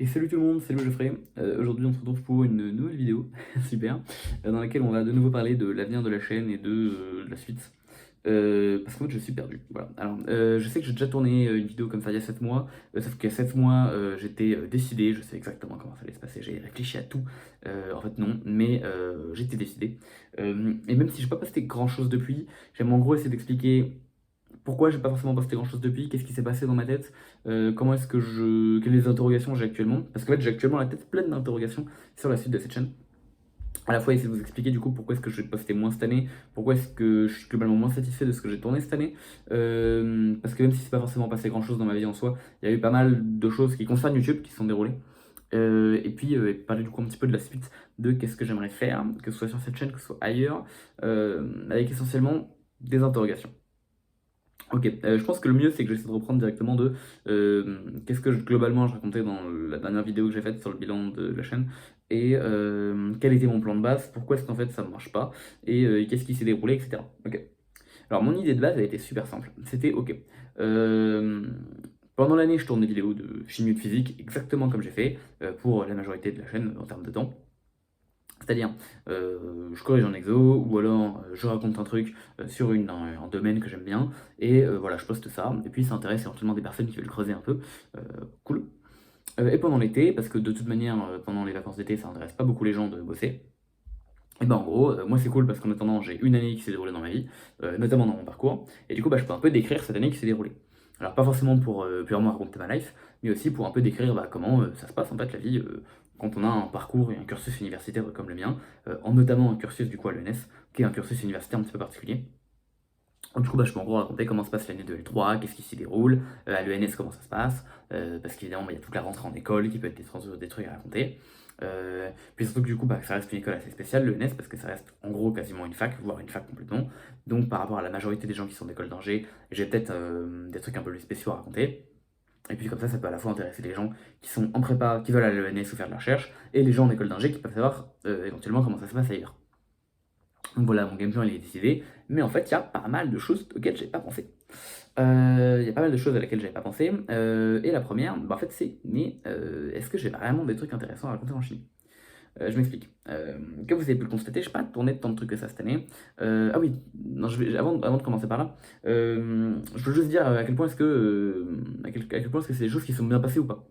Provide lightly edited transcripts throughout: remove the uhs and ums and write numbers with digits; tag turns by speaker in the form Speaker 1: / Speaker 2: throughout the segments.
Speaker 1: Et salut tout le monde, c'est Geoffrey. Aujourd'hui on se retrouve pour une nouvelle vidéo, super, dans laquelle on va de nouveau parler de l'avenir de la chaîne et de la suite. Parce qu'en fait je suis perdu. Voilà. Alors je sais que j'ai déjà tourné une vidéo comme ça il y a 7 mois, sauf qu'il y a 7 mois j'étais décidé, je sais exactement comment ça allait se passer, j'ai réfléchi à tout. En fait non, mais j'étais décidé. Et même si j'ai pas posté grand chose depuis, j'aime en gros essayer d'expliquer pourquoi j'ai pas forcément posté grand chose depuis, qu'est-ce qui s'est passé dans ma tête, comment est-ce que quelles les interrogations j'ai actuellement, parce qu'en fait j'ai actuellement la tête pleine d'interrogations sur la suite de cette chaîne. À la fois essayer de vous expliquer du coup pourquoi est-ce que je vais poster moins cette année, pourquoi est-ce que je suis globalement moins satisfait de ce que j'ai tourné cette année, parce que même si c'est pas forcément passé grand chose dans ma vie en soi, il y a eu pas mal de choses qui concernent YouTube qui se sont déroulées. Et puis parler du coup un petit peu de la suite de qu'est-ce que j'aimerais faire, que ce soit sur cette chaîne, que ce soit ailleurs, avec essentiellement des interrogations. Ok, je pense que le mieux c'est que j'essaie de reprendre directement de qu'est-ce que globalement je racontais dans la dernière vidéo que j'ai faite sur le bilan de la chaîne et quel était mon plan de base, pourquoi est-ce qu'en fait ça ne marche pas et qu'est-ce qui s'est déroulé, etc. Ok. Alors mon idée de base elle était super simple, c'était ok. euh, Pendant l'année je tourne des vidéos de chimie ou de physique exactement comme j'ai fait pour la majorité de la chaîne en termes de temps. C'est-à-dire, je corrige un exo, ou alors je raconte un truc sur un domaine que j'aime bien, et voilà, je poste ça, et puis ça intéresse éventuellement des personnes qui veulent creuser un peu, euh, cool. Et pendant l'été, parce que de toute manière, pendant les vacances d'été, ça intéresse pas beaucoup les gens de bosser, et ben en gros, moi c'est cool parce qu'en attendant, j'ai une année qui s'est déroulée dans ma vie, notamment dans mon parcours, et du coup, bah, je peux un peu décrire cette année qui s'est déroulée. Alors pas forcément pour purement raconter ma life, mais aussi pour un peu décrire bah, comment ça se passe en fait la vie quand on a un parcours et un cursus universitaire comme le mien, en notamment un cursus du coup à l'ENS, qui est un cursus universitaire un petit peu particulier. Du coup, bah, je peux en gros raconter comment se passe l'année de L3, qu'est-ce qui s'y déroule, à l'ENS comment ça se passe, parce qu'évidemment, bah, il y a toute la rentrée en école qui peut être des trucs à raconter. Puis surtout que du coup, bah, ça reste une école assez spéciale, l'ENS, parce que ça reste en gros quasiment une fac, voire une fac complètement. Donc par rapport à la majorité des gens qui sont d'école d'ingé, j'ai peut-être des trucs un peu plus spéciaux à raconter. Et puis comme ça peut à la fois intéresser les gens qui sont en prépa, qui veulent aller à l'ENS ou faire de la recherche, et les gens en école d'ingé qui peuvent savoir éventuellement comment ça se passe ailleurs. Donc voilà, mon game plan il est décidé, mais en fait il y a pas mal de choses auxquelles j'ai pas pensé. Il y a pas mal de choses à laquelle j'avais pas pensé, et la première, bah, en fait c'est, mais est-ce que j'ai vraiment des trucs intéressants à raconter en Chine? Je m'explique. Comme vous avez pu le constater, je n'ai pas tourné tant de trucs que ça cette année. Ah oui, non, avant de commencer par là, je veux juste dire à quel point est-ce que, à quel point est-ce que c'est des choses qui sont bien passées ou pas.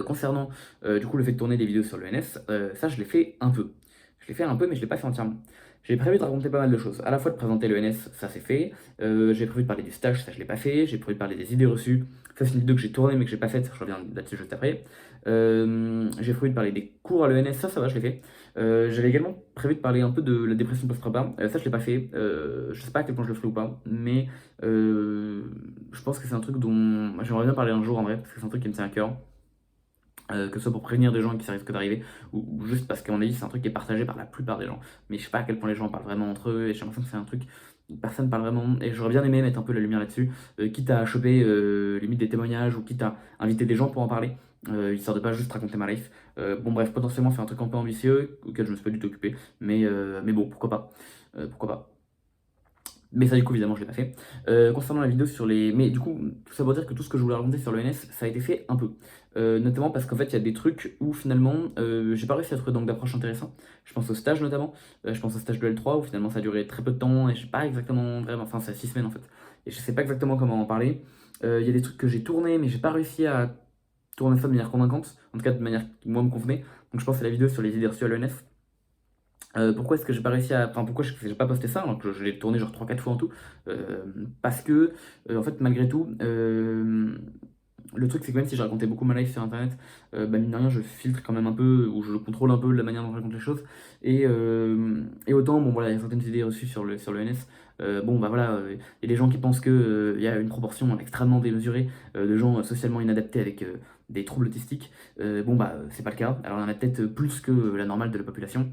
Speaker 1: Concernant du coup le fait de tourner des vidéos sur l'ENS, ça je l'ai fait un peu. Je l'ai fait un peu, mais je l'ai pas fait entièrement. J'ai prévu de raconter pas mal de choses. À la fois de présenter l'ENS, ça c'est fait. J'ai prévu de parler des stages, ça je l'ai pas fait. J'ai prévu de parler des idées reçues. Ça c'est une vidéo que j'ai tournée mais que j'ai pas faite. Je reviens là-dessus juste après. J'ai prévu de parler des cours à l'ENS, ça va, je l'ai fait. J'avais également prévu de parler un peu de la dépression post-repas. Ça je l'ai pas fait. Je sais pas à quel point je le ferai ou pas, mais je pense que c'est un truc dont j'aimerais bien parler un jour en vrai parce que c'est un truc qui me tient à cœur. Que ce soit pour prévenir des gens qui ça risque d'arriver, ou juste parce qu'à mon avis c'est un truc qui est partagé par la plupart des gens. Mais je sais pas à quel point les gens parlent vraiment entre eux, et j'ai l'impression que c'est un truc où personne parle vraiment, et j'aurais bien aimé mettre un peu la lumière là-dessus, quitte à choper limite des témoignages, ou quitte à inviter des gens pour en parler, histoire de pas juste raconter ma life. Bon bref, potentiellement faire un truc un peu ambitieux, auquel je me suis pas du tout occupé, mais bon, pourquoi pas. Pourquoi pas. Mais ça, du coup, évidemment, je l'ai pas fait. Concernant la vidéo sur les. Mais du coup, tout ça pour dire que tout ce que je voulais raconter sur le NS, ça a été fait un peu. Notamment parce qu'en fait, il y a des trucs où finalement, j'ai pas réussi à trouver d'angle d'approche intéressant. Je pense au stage notamment. Je pense au stage de L3 où finalement ça a duré très peu de temps et je sais pas exactement vraiment. Enfin, c'est 6 semaines en fait. Et je sais pas exactement comment en parler. Il y a des trucs que j'ai tournés, mais j'ai pas réussi à tourner ça de manière convaincante. En tout cas, de manière qui, moi, me convenait. Donc, je pense à la vidéo sur les idées reçues à l'ENS. Pourquoi est-ce que j'ai pas réussi à. Enfin, pourquoi j'ai pas posté ça alors que je l'ai tourné genre 3 4 fois en tout? Parce que, en fait, malgré tout, le truc c'est que même si je racontais beaucoup ma life sur internet, bah, mine de rien, je filtre quand même un peu, ou je contrôle un peu la manière dont je raconte les choses. Et autant, bon voilà, il y a certaines idées reçues sur le NS. Bon, bah voilà, il y a des gens qui pensent qu'il y a une proportion extrêmement démesurée de gens socialement inadaptés avec des troubles autistiques. Bon, bah, c'est pas le cas. Alors, il y en a peut-être plus que la normale de la population.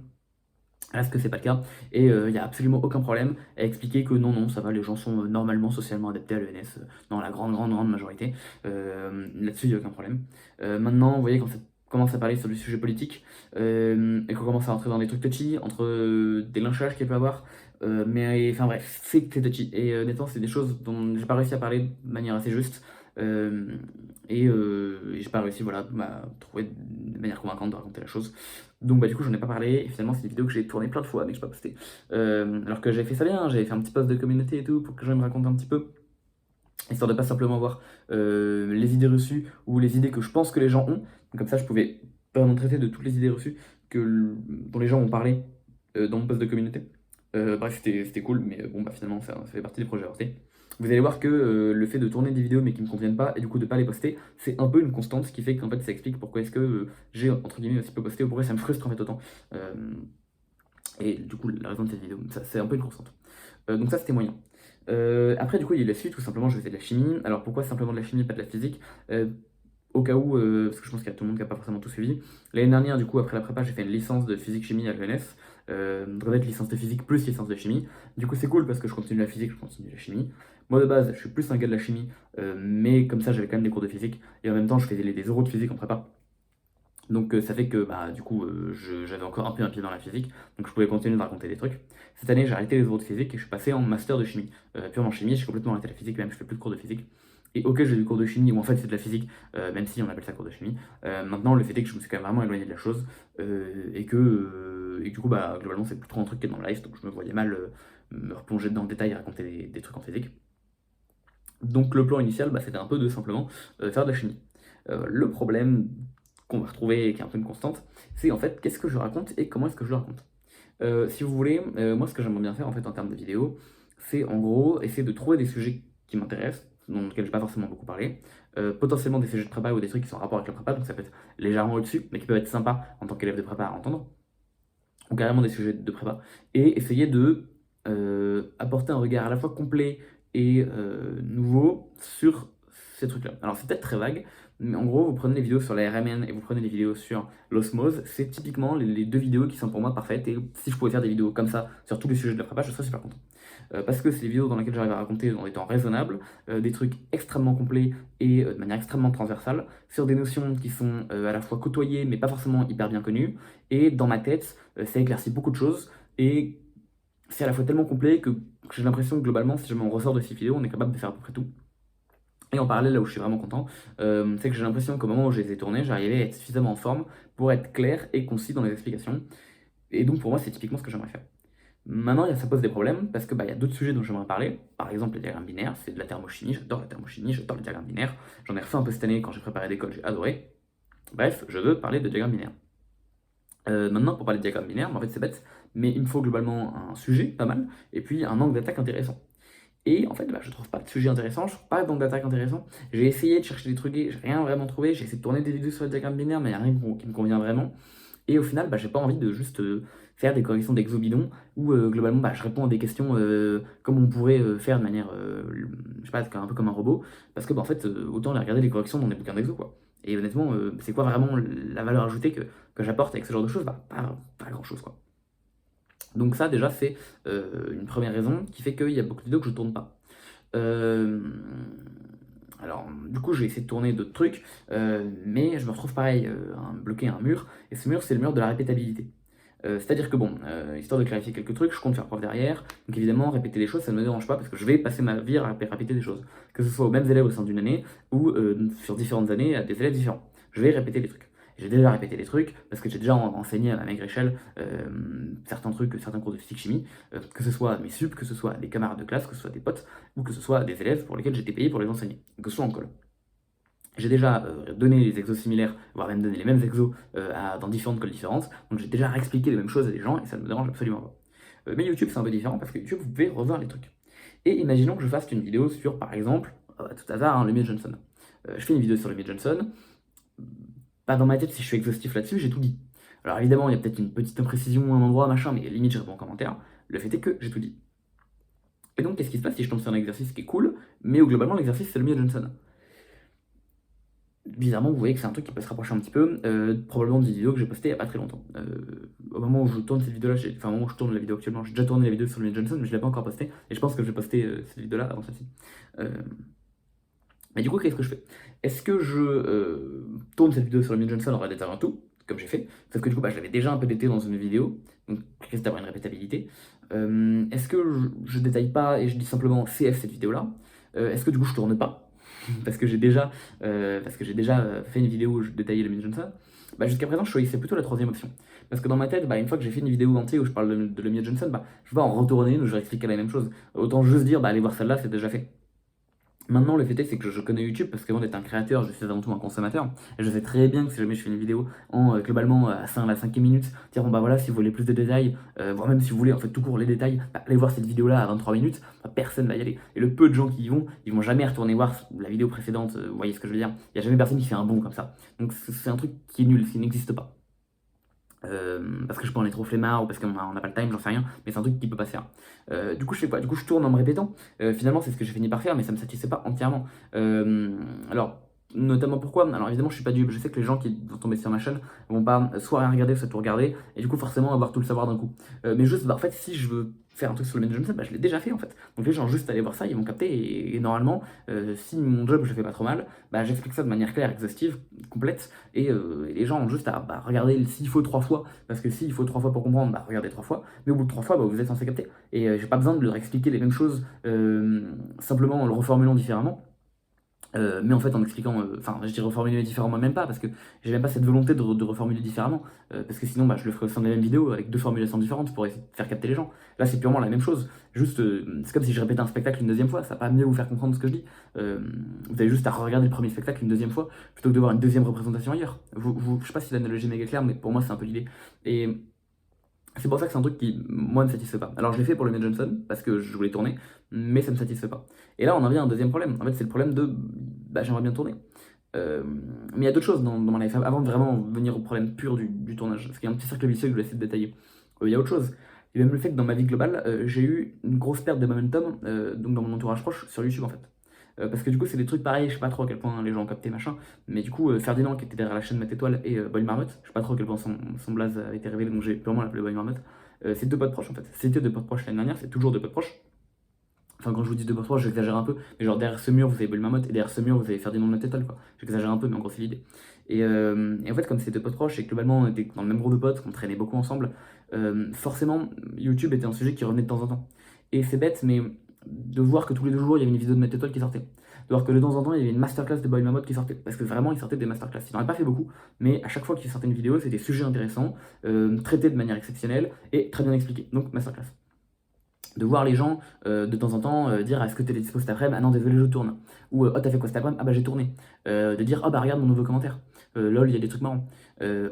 Speaker 1: Là, ce que c'est pas le cas, et il n'y a absolument aucun problème à expliquer que non, non, ça va, les gens sont normalement socialement adaptés à l'ENS, dans la grande, grande, grande majorité. Là-dessus, il n'y a aucun problème. Maintenant, vous voyez, quand ça commence à parler sur du sujet politique, et qu'on commence à rentrer dans des trucs touchy, entre des lynchages qu'il peut y avoir, mais enfin bref, c'est touchy. Et honnêtement, c'est des choses dont j'ai pas réussi à parler de manière assez juste. et j'ai pas réussi, voilà, à trouver une manière convaincante de raconter la chose. Donc bah, du coup, j'en ai pas parlé, et finalement, c'est une vidéo que j'ai tournée plein de fois, mais que j'ai pas postée. Alors que j'avais fait ça bien, hein, j'avais fait un petit post de communauté et tout, pour que les gens me racontent un petit peu, histoire de pas simplement voir les idées reçues ou les idées que je pense que les gens ont. Donc, comme ça, je pouvais vraiment traiter de toutes les idées reçues dont les gens ont parlé dans mon post de communauté. Bref, c'était cool, mais bon, bah finalement, ça fait partie des projets avortés. Vous allez voir que le fait de tourner des vidéos mais qui me conviennent pas et du coup de pas les poster, c'est un peu une constante, ce qui fait qu'en fait ça explique pourquoi est-ce que j'ai entre guillemets aussi peu posté ou pourquoi ça me frustre en fait autant. Euh, et du coup, la raison de cette vidéo, ça, c'est un peu une constante. Donc ça, c'était moyen. Après, du coup, il y a eu la suite, tout simplement, je faisais de la chimie. Alors pourquoi simplement de la chimie, pas de la physique? Au cas où, parce que je pense qu'il y a tout le monde qui n'a pas forcément tout suivi. L'année dernière, du coup, après la prépa, j'ai fait une licence de physique-chimie à l'ENS. Brevet de licence de physique plus licence de chimie. Du coup, c'est cool parce que je continue la physique, je continue la chimie. Moi, de base, je suis plus un gars de la chimie, mais comme ça, j'avais quand même des cours de physique. Et en même temps, je faisais des euros de physique en prépa. Donc ça fait que bah, du coup j'avais encore un peu un pied dans la physique, donc je pouvais continuer de raconter des trucs. Cette année j'ai arrêté les euros de physique et je suis passé en master de chimie. Purement chimie, j'ai complètement arrêté la physique, même je fais plus de cours de physique. Et ok j'ai du cours de chimie où en fait c'est de la physique, même si on appelle ça cours de chimie. Maintenant le fait est que je me suis quand même vraiment éloigné de la chose et que du coup bah, globalement c'est plus trop un truc qui est dans le life, donc je me voyais mal me replonger dans le détail et raconter des trucs en physique. Donc le plan initial bah, c'était un peu de simplement faire de la chimie. Le problème qu'on va retrouver et qui est un peu une constante, c'est en fait qu'est-ce que je raconte et comment est-ce que je le raconte. Si vous voulez, moi ce que j'aimerais bien faire en fait en termes de vidéo, c'est en gros essayer de trouver des sujets qui m'intéressent, dont lesquels je n'ai pas forcément beaucoup parlé, potentiellement des sujets de prépa ou des trucs qui sont en rapport avec la prépa, donc ça peut être légèrement au-dessus, mais qui peuvent être sympas en tant qu'élève de prépa à entendre, ou carrément des sujets de prépa, et essayer de apporter un regard à la fois complet et nouveau sur ces trucs-là. Alors c'est peut-être très vague, mais en gros vous prenez les vidéos sur la RMN et vous prenez les vidéos sur l'osmose, c'est typiquement les deux vidéos qui sont pour moi parfaites, et si je pouvais faire des vidéos comme ça sur tous les sujets de la prépa, je serais super content. Parce que c'est des vidéos dans lesquelles j'arrive à raconter en étant raisonnable, des trucs extrêmement complets et de manière extrêmement transversale, sur des notions qui sont à la fois côtoyées mais pas forcément hyper bien connues, et dans ma tête, ça éclaircit beaucoup de choses, et c'est à la fois tellement complet que j'ai l'impression que globalement, si jamais on ressort de ces vidéos, on est capable de faire à peu près tout. Et en parallèle, là où je suis vraiment content, c'est que j'ai l'impression qu'au moment où je les ai tournés, j'arrivais à être suffisamment en forme pour être clair et concis dans les explications. Et donc pour moi, c'est typiquement ce que j'aimerais faire. Maintenant, ça pose des problèmes parce que bah, y a d'autres sujets dont j'aimerais parler. Par exemple, les diagrammes binaires, c'est de la thermochimie, j'adore la thermochimie, j'adore les diagrammes binaires. J'en ai refait un peu cette année quand j'ai préparé l'école, j'ai adoré. Bref, je veux parler de diagrammes binaires. Maintenant, pour parler de diagrammes binaires, bah, en fait c'est bête, mais il me faut globalement un sujet pas mal et puis un angle d'attaque intéressant. Et en fait, bah, je trouve pas de sujet intéressant, je trouve pas d'angle d'attaque intéressant. J'ai essayé de chercher des trucs, j'ai rien vraiment trouvé. J'ai essayé de tourner des vidéos sur les diagrammes binaires, mais il n'y a rien qui me convient vraiment. Et au final, bah, j'ai pas envie de juste faire des corrections d'exo bidon où globalement bah, je réponds à des questions comme on pourrait faire de manière, je sais pas, un peu comme un robot. Parce que bah, en fait, autant les regarder les corrections dans des bouquins d'exo quoi. Et honnêtement, c'est quoi vraiment la valeur ajoutée que j'apporte avec ce genre de choses? Bah, pas grand chose quoi. Donc ça déjà c'est une première raison qui fait qu'il y a beaucoup de vidéos que je tourne pas. Euh, alors, du coup, j'ai essayé de tourner d'autres trucs, mais je me retrouve pareil, bloqué à un mur, et ce mur, c'est le mur de la répétabilité. C'est-à-dire que bon, histoire de clarifier quelques trucs, je compte faire prof derrière, donc évidemment, répéter les choses, ça ne me dérange pas, parce que je vais passer ma vie à répéter des choses, que ce soit aux mêmes élèves au sein d'une année, ou sur différentes années à des élèves différents. Je vais répéter les trucs. J'ai déjà répété les trucs, parce que j'ai déjà enseigné à ma maigre échelle certains trucs, certains cours de physique-chimie, que ce soit à mes sup, que ce soit à des camarades de classe, que ce soit des potes, ou que ce soit des élèves pour lesquels j'étais payé pour les enseigner, que ce soit en colle. J'ai déjà donné les exos similaires, voire même donné les mêmes exos dans différentes colles différentes, donc j'ai déjà réexpliqué les mêmes choses à des gens et ça ne me dérange absolument pas. Mais YouTube c'est un peu différent parce que YouTube vous pouvez revoir les trucs. Et imaginons que je fasse une vidéo sur par exemple, à tout hasard, hein, le Lemmy Johnson. Je fais une vidéo sur le Lemmy Johnson, pas dans ma tête si je suis exhaustif là-dessus, j'ai tout dit. Alors évidemment il y a peut-être une petite imprécision à un endroit, machin, mais limite je réponds en commentaire. Le fait est que j'ai tout dit. Et donc qu'est-ce qui se passe si je tombe sur un exercice qui est cool, mais où globalement l'exercice c'est le Lemmy Johnson? Bizarrement, vous voyez que c'est un truc qui peut se rapprocher un petit peu, probablement d'une vidéo que j'ai postée il n'y a pas très longtemps. Au moment où je tourne cette vidéo-là, enfin au moment où je tourne la vidéo actuellement, j'ai déjà tourné la vidéo sur Lemmy Johnson, mais je ne l'ai pas encore postée, et je pense que je vais poster cette vidéo-là avant celle-ci. Euh, mais du coup, qu'est-ce que je fais? Est-ce que je tourne cette vidéo sur Lemmy Johnson en redétaillant tout, comme j'ai fait, sauf que du coup, bah, je l'avais déjà un peu détaillé dans une vidéo, donc risque d'avoir une répétabilité. Est-ce que je détaille pas et je dis simplement CF cette vidéo-là? Est-ce que du coup je tourne pas? parce que j'ai déjà fait une vidéo où je détaillais Lamine Johnson, bah, jusqu'à présent, je choisissais plutôt la troisième option. Parce que dans ma tête, bah, une fois que j'ai fait une vidéo entière où je parle de Lamine Johnson, bah, je vais en retourner une où je vais expliquer la même chose. Autant juste dire, bah, allez voir celle-là, c'est déjà fait. Maintenant, le fait est, c'est que je connais YouTube parce qu'avant d'être un créateur, je suis avant tout un consommateur. Et je sais très bien que si jamais je fais une vidéo en globalement à la 5e minute, dire bon bah voilà, si vous voulez plus de détails, voire même si vous voulez en fait tout court les détails, bah, allez voir cette vidéo-là à 23 minutes, bah, personne va y aller. Et le peu de gens qui y vont, ils vont jamais retourner voir la vidéo précédente, vous voyez ce que je veux dire? Il n'y a jamais personne qui fait un bond comme ça. Donc c'est un truc qui est nul, qui n'existe pas. Parce que je pense qu'on est trop flemmard ou parce qu'on n'a pas le time, j'en sais rien, mais c'est un truc qui peut pas se faire. Du coup, je fais quoi? Du coup, je tourne en me répétant. Finalement, c'est ce que j'ai fini par faire, mais ça me satisfait pas entièrement. Alors, notamment pourquoi? Alors, évidemment, je suis pas dupe. Je sais que les gens qui vont tomber sur ma chaîne vont pas soit rien regarder, soit tout regarder, et du coup, forcément, avoir tout le savoir d'un coup. Mais juste, bah, en fait, si je veux faire un truc sur le Ben Johnson, bah, je l'ai déjà fait en fait. Donc, les gens, juste aller voir ça, ils vont capter, et normalement, si mon job, je le fais pas trop mal, bah, j'explique ça de manière claire, exhaustive, complète, et les gens ont juste à bah, regarder s'il faut 3 fois, parce que s'il faut 3 fois pour comprendre, bah, regardez 3 fois, mais au bout de 3 fois, bah, vous êtes censé capter. Et j'ai pas besoin de leur expliquer les mêmes choses, simplement en le reformulant différemment. Mais en fait, en expliquant, enfin, je dis reformuler différemment, même pas, parce que j'ai même pas cette volonté de reformuler différemment, parce que sinon, bah, je le ferais au sein de la même vidéo avec deux formulations différentes pour essayer de faire capter les gens. Là, c'est purement la même chose. Juste, c'est comme si je répétais un spectacle une deuxième fois, ça va pas mieux vous faire comprendre ce que je dis. Euh, Vous avez juste à regarder le premier spectacle une deuxième fois, plutôt que de voir une deuxième représentation ailleurs. Je sais pas si l'analogie est méga claire, mais pour moi, c'est un peu l'idée. Et c'est pour ça que c'est un truc qui, moi, me satisfait pas. Alors, je l'ai fait pour le Mad Johnson, parce que je voulais tourner, mais ça me satisfait pas. Et là, on en vient à un deuxième problème. En fait, c'est le problème de, bah, j'aimerais bien tourner. Euh, mais il y a d'autres choses dans ma life, avant de vraiment venir au problème pur du tournage. Parce qu'il y a un petit cercle vicieux que je vais essayer de détailler. Il y a autre chose. Il y a même le fait que dans ma vie globale, j'ai eu une grosse perte de momentum, donc dans mon entourage proche, sur YouTube en fait. Parce que du coup, c'est des trucs pareils, je sais pas trop à quel point les gens ont capté machin, mais du coup, Ferdinand qui était derrière la chaîne Matt Étoile et Boy Marmotte, je sais pas trop à quel point son blaze a été révélé, donc j'ai purement l'appelé Boy Marmotte. C'est deux potes proches en fait. C'était deux potes proches l'année dernière, c'est toujours deux potes proches. Enfin, quand je vous dis deux potes proches, j'exagère un peu, mais genre derrière ce mur, vous avez Boy Marmotte et derrière ce mur, vous avez Ferdinand de Matt Étoile quoi. J'exagère un peu, mais en gros, c'est l'idée. Et en fait, comme c'était deux potes proches et que globalement on était dans le même groupe de potes, qu'on traînait beaucoup ensemble, forcément, YouTube était un sujet qui revenait de temps en temps. Et c'est bête, mais de voir que tous les 2 jours, il y avait une vidéo de Matt Étoile qui sortait. De voir que de temps en temps, il y avait une masterclass de Boy Marmotte qui sortait. Parce que vraiment, il sortait des masterclass. Il n'en a pas fait beaucoup, mais à chaque fois qu'il sortait une vidéo, c'était sujet intéressant, traité de manière exceptionnelle et très bien expliqué. Donc, masterclass. De voir les gens de temps en temps dire est-ce que t'es dispo cet après-midi? Ah non, désolé, je tourne. Ou oh, t'as fait quoi cet après-midi? Ah bah j'ai tourné. De dire oh bah regarde mon nouveau commentaire. Lol, il y a des trucs marrants.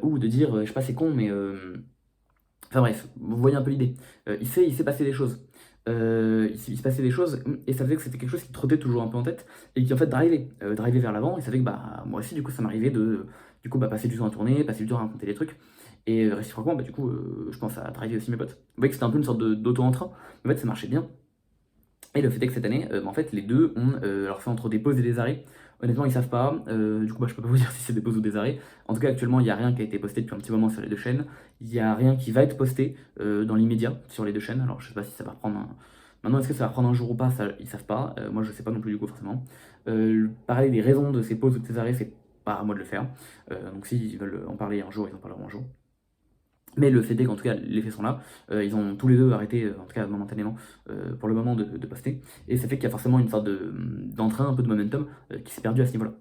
Speaker 1: Ou de dire je sais pas, c'est con, mais. Enfin bref, vous voyez un peu l'idée. Il s'est passé des choses. Il se passait des choses et ça faisait que c'était quelque chose qui trottait toujours un peu en tête et qui en fait drivait vers l'avant et ça fait que bah moi aussi du coup ça m'arrivait de du coup bah, passer du temps à tourner, passer du temps à raconter des trucs et réciproquement bah du coup je pense à driver aussi mes potes. Vous voyez que c'était un peu une sorte d'auto-entrain, mais en fait ça marchait bien. Et le fait est que cette année, en fait, les deux ont alors fait entre des pauses et des arrêts. Honnêtement, ils savent pas. Du coup, bah, je peux pas vous dire si c'est des pauses ou des arrêts. En tout cas, actuellement, il n'y a rien qui a été posté depuis un petit moment sur les deux chaînes. Il n'y a rien qui va être posté dans l'immédiat sur les deux chaînes. Alors, je sais pas si ça va reprendre un. Maintenant, est-ce que ça va prendre un jour ou pas? Ça, ils savent pas. Moi, je sais pas non plus, du coup, forcément. Parler des raisons de ces pauses ou de ces arrêts, c'est pas à moi de le faire. Donc, s'ils veulent en parler un jour, ils en parleront un jour. Mais le fait est qu'en tout cas, les faits sont là. Ils ont tous les deux arrêté, en tout cas momentanément, pour le moment, de poster. Et ça fait qu'il y a forcément une sorte d'entrain, un peu de momentum, qui s'est perdu à ce niveau-là.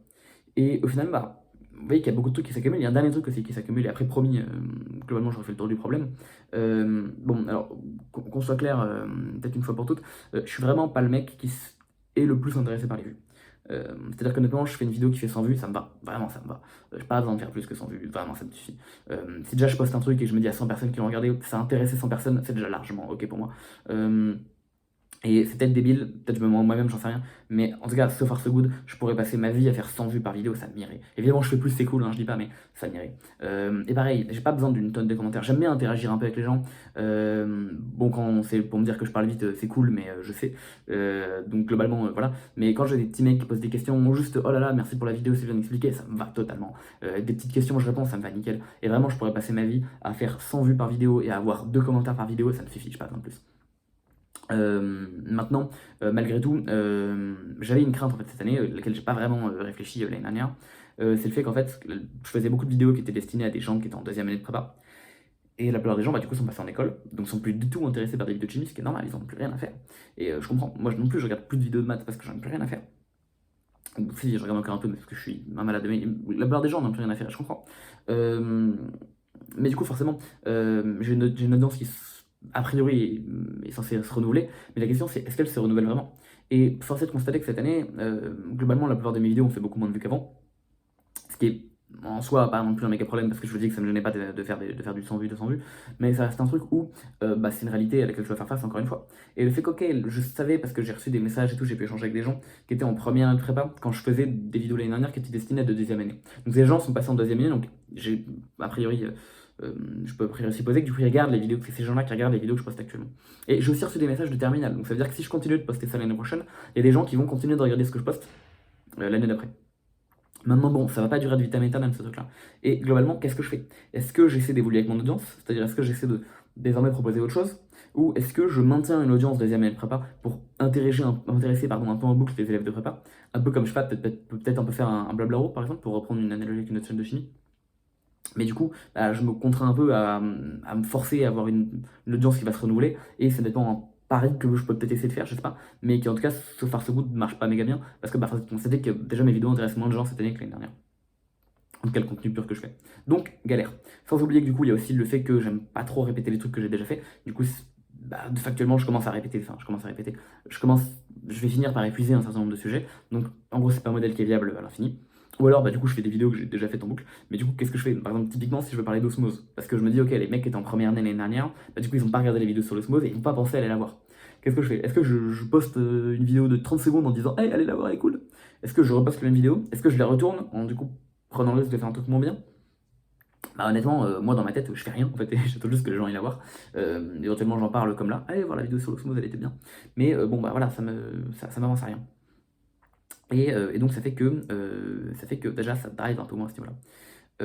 Speaker 1: Et au final, bah, vous voyez qu'il y a beaucoup de trucs qui s'accumulent. Il y a un dernier truc aussi qui s'accumule. Et après, promis, globalement, j'aurais fait le tour du problème. Bon, alors, qu'on soit clair, peut-être une fois pour toutes, je suis vraiment pas le mec qui est le plus intéressé par les vues. C'est-à-dire que honnêtement, je fais une vidéo qui fait 100 vues, ça me va, vraiment ça me va. J'ai pas besoin de faire plus que 100 vues, vraiment ça me suffit. Si déjà je poste un truc et je me dis à 100 personnes qui l'ont regardé, ça a intéressé 100 personnes, c'est déjà largement ok pour moi. Et c'est peut-être débile, peut-être je me mens moi-même, j'en sais rien, mais en tout cas, so far so good, je pourrais passer ma vie à faire 100 vues par vidéo, ça m'irait. Évidemment, je fais plus, c'est cool, hein, je dis pas, mais ça m'irait. Et pareil, j'ai pas besoin d'une tonne de commentaires, j'aime bien interagir un peu avec les gens. Bon, quand c'est pour me dire que je parle vite, c'est cool, mais je sais. Donc globalement, voilà. Mais quand j'ai des petits mecs qui posent des questions, juste oh là là, merci pour la vidéo, c'est bien expliqué, ça me va totalement. Des petites questions, je réponds, ça me va nickel. Et vraiment, je pourrais passer ma vie à faire 100 vues par vidéo et à avoir 2 commentaires par vidéo, ça me suffit, je pas besoin de plus. Maintenant, malgré tout, j'avais une crainte en fait cette année, laquelle j'ai pas vraiment réfléchi l'année dernière. C'est le fait qu'en fait, je faisais beaucoup de vidéos qui étaient destinées à des gens qui étaient en deuxième année de prépa. Et la plupart des gens, bah, du coup, sont passés en école, donc sont plus du tout intéressés par des vidéos de chimie, ce qui est normal, ils n'ont plus rien à faire. Et je comprends, moi non plus, je regarde plus de vidéos de maths parce que j'en ai plus rien à faire. Si, je regarde encore un peu, mais parce que je suis un malade, mais la plupart des gens n'ont plus rien à faire, je comprends. Euh, mais du coup, forcément, j'ai une audience qui, a priori, est censée se renouveler, mais la question c'est est-ce qu'elle se renouvelle vraiment? Et force est de constater que cette année, globalement, la plupart de mes vidéos ont fait beaucoup moins de vues qu'avant, ce qui est en soi pas non plus un méga problème parce que je vous dis que ça me gênait pas de faire du 100 vues, 200 vues, mais ça reste un truc où bah, c'est une réalité à laquelle je dois faire face encore une fois. Et le fait qu'ok, je savais parce que j'ai reçu des messages et tout, j'ai pu échanger avec des gens qui étaient en première année de prépa quand je faisais des vidéos l'année dernière qui étaient destinées à de deuxième année. Donc ces gens sont passés en deuxième année, donc j'ai a priori. Je peux a priori supposer que du coup ils regardent les vidéos, que c'est ces gens-là qui regardent les vidéos que je poste actuellement. Et j'ai aussi reçu des messages de terminale, donc ça veut dire que si je continue de poster ça l'année prochaine, il y a des gens qui vont continuer de regarder ce que je poste l'année d'après. Maintenant, bon, ça va pas durer de vitam aeternam ce truc-là. Et globalement, qu'est-ce que je fais? Est-ce que j'essaie d'évoluer avec mon audience? C'est-à-dire, est-ce que j'essaie de désormais proposer autre chose? Ou est-ce que je maintiens une audience deuxième année de prépa pour intéresser un peu en boucle les élèves de prépa? Un peu comme, je sais pas, peut-être un peu faire un Blablaro, par exemple, pour reprendre une analogie avec une autre chaîne de chimie. Mais du coup, bah, je me contrains un peu à me forcer à avoir une audience qui va se renouveler, et ça dépend un pari que je peux peut-être essayer de faire, je sais pas, mais qui en tout cas, so far so good, marche pas méga bien, parce que bah, on savait que déjà mes vidéos intéressent moins de gens cette année que l'année dernière. En tout cas, le contenu pur que je fais. Donc, galère. Sans oublier que du coup, il y a aussi le fait que j'aime pas trop répéter les trucs que j'ai déjà fait. Du coup, bah, factuellement, je commence à répéter. Enfin, je commence à répéter. Je vais finir par épuiser un certain nombre de sujets. Donc, en gros, c'est pas un modèle qui est viable à l'infini. Ou alors, bah, du coup, je fais des vidéos que j'ai déjà faites en boucle. Mais du coup, qu'est-ce que je fais? Par exemple, typiquement, si je veux parler d'osmose. Parce que je me dis, ok, les mecs qui étaient en première année l'année dernière, bah, du coup, ils ont pas regardé les vidéos sur l'osmose et ils vont pas penser à aller la voir. Qu'est-ce que je fais? Est-ce que je poste une vidéo de 30 secondes en disant, hey, allez la voir, elle est cool? Est-ce que je reposte la même vidéo? Est-ce que je la retourne en du coup prenant le risque de faire un truc moins bien? Bah honnêtement, moi dans ma tête, je fais rien en fait, et j'attends juste que les gens aillent la voir. Éventuellement j'en parle comme là, allez voir la vidéo sur l'osmose, elle était bien. Mais bon bah voilà, ça m'avance à rien. Et donc ça fait que déjà ça drive un peu moins à ce niveau-là.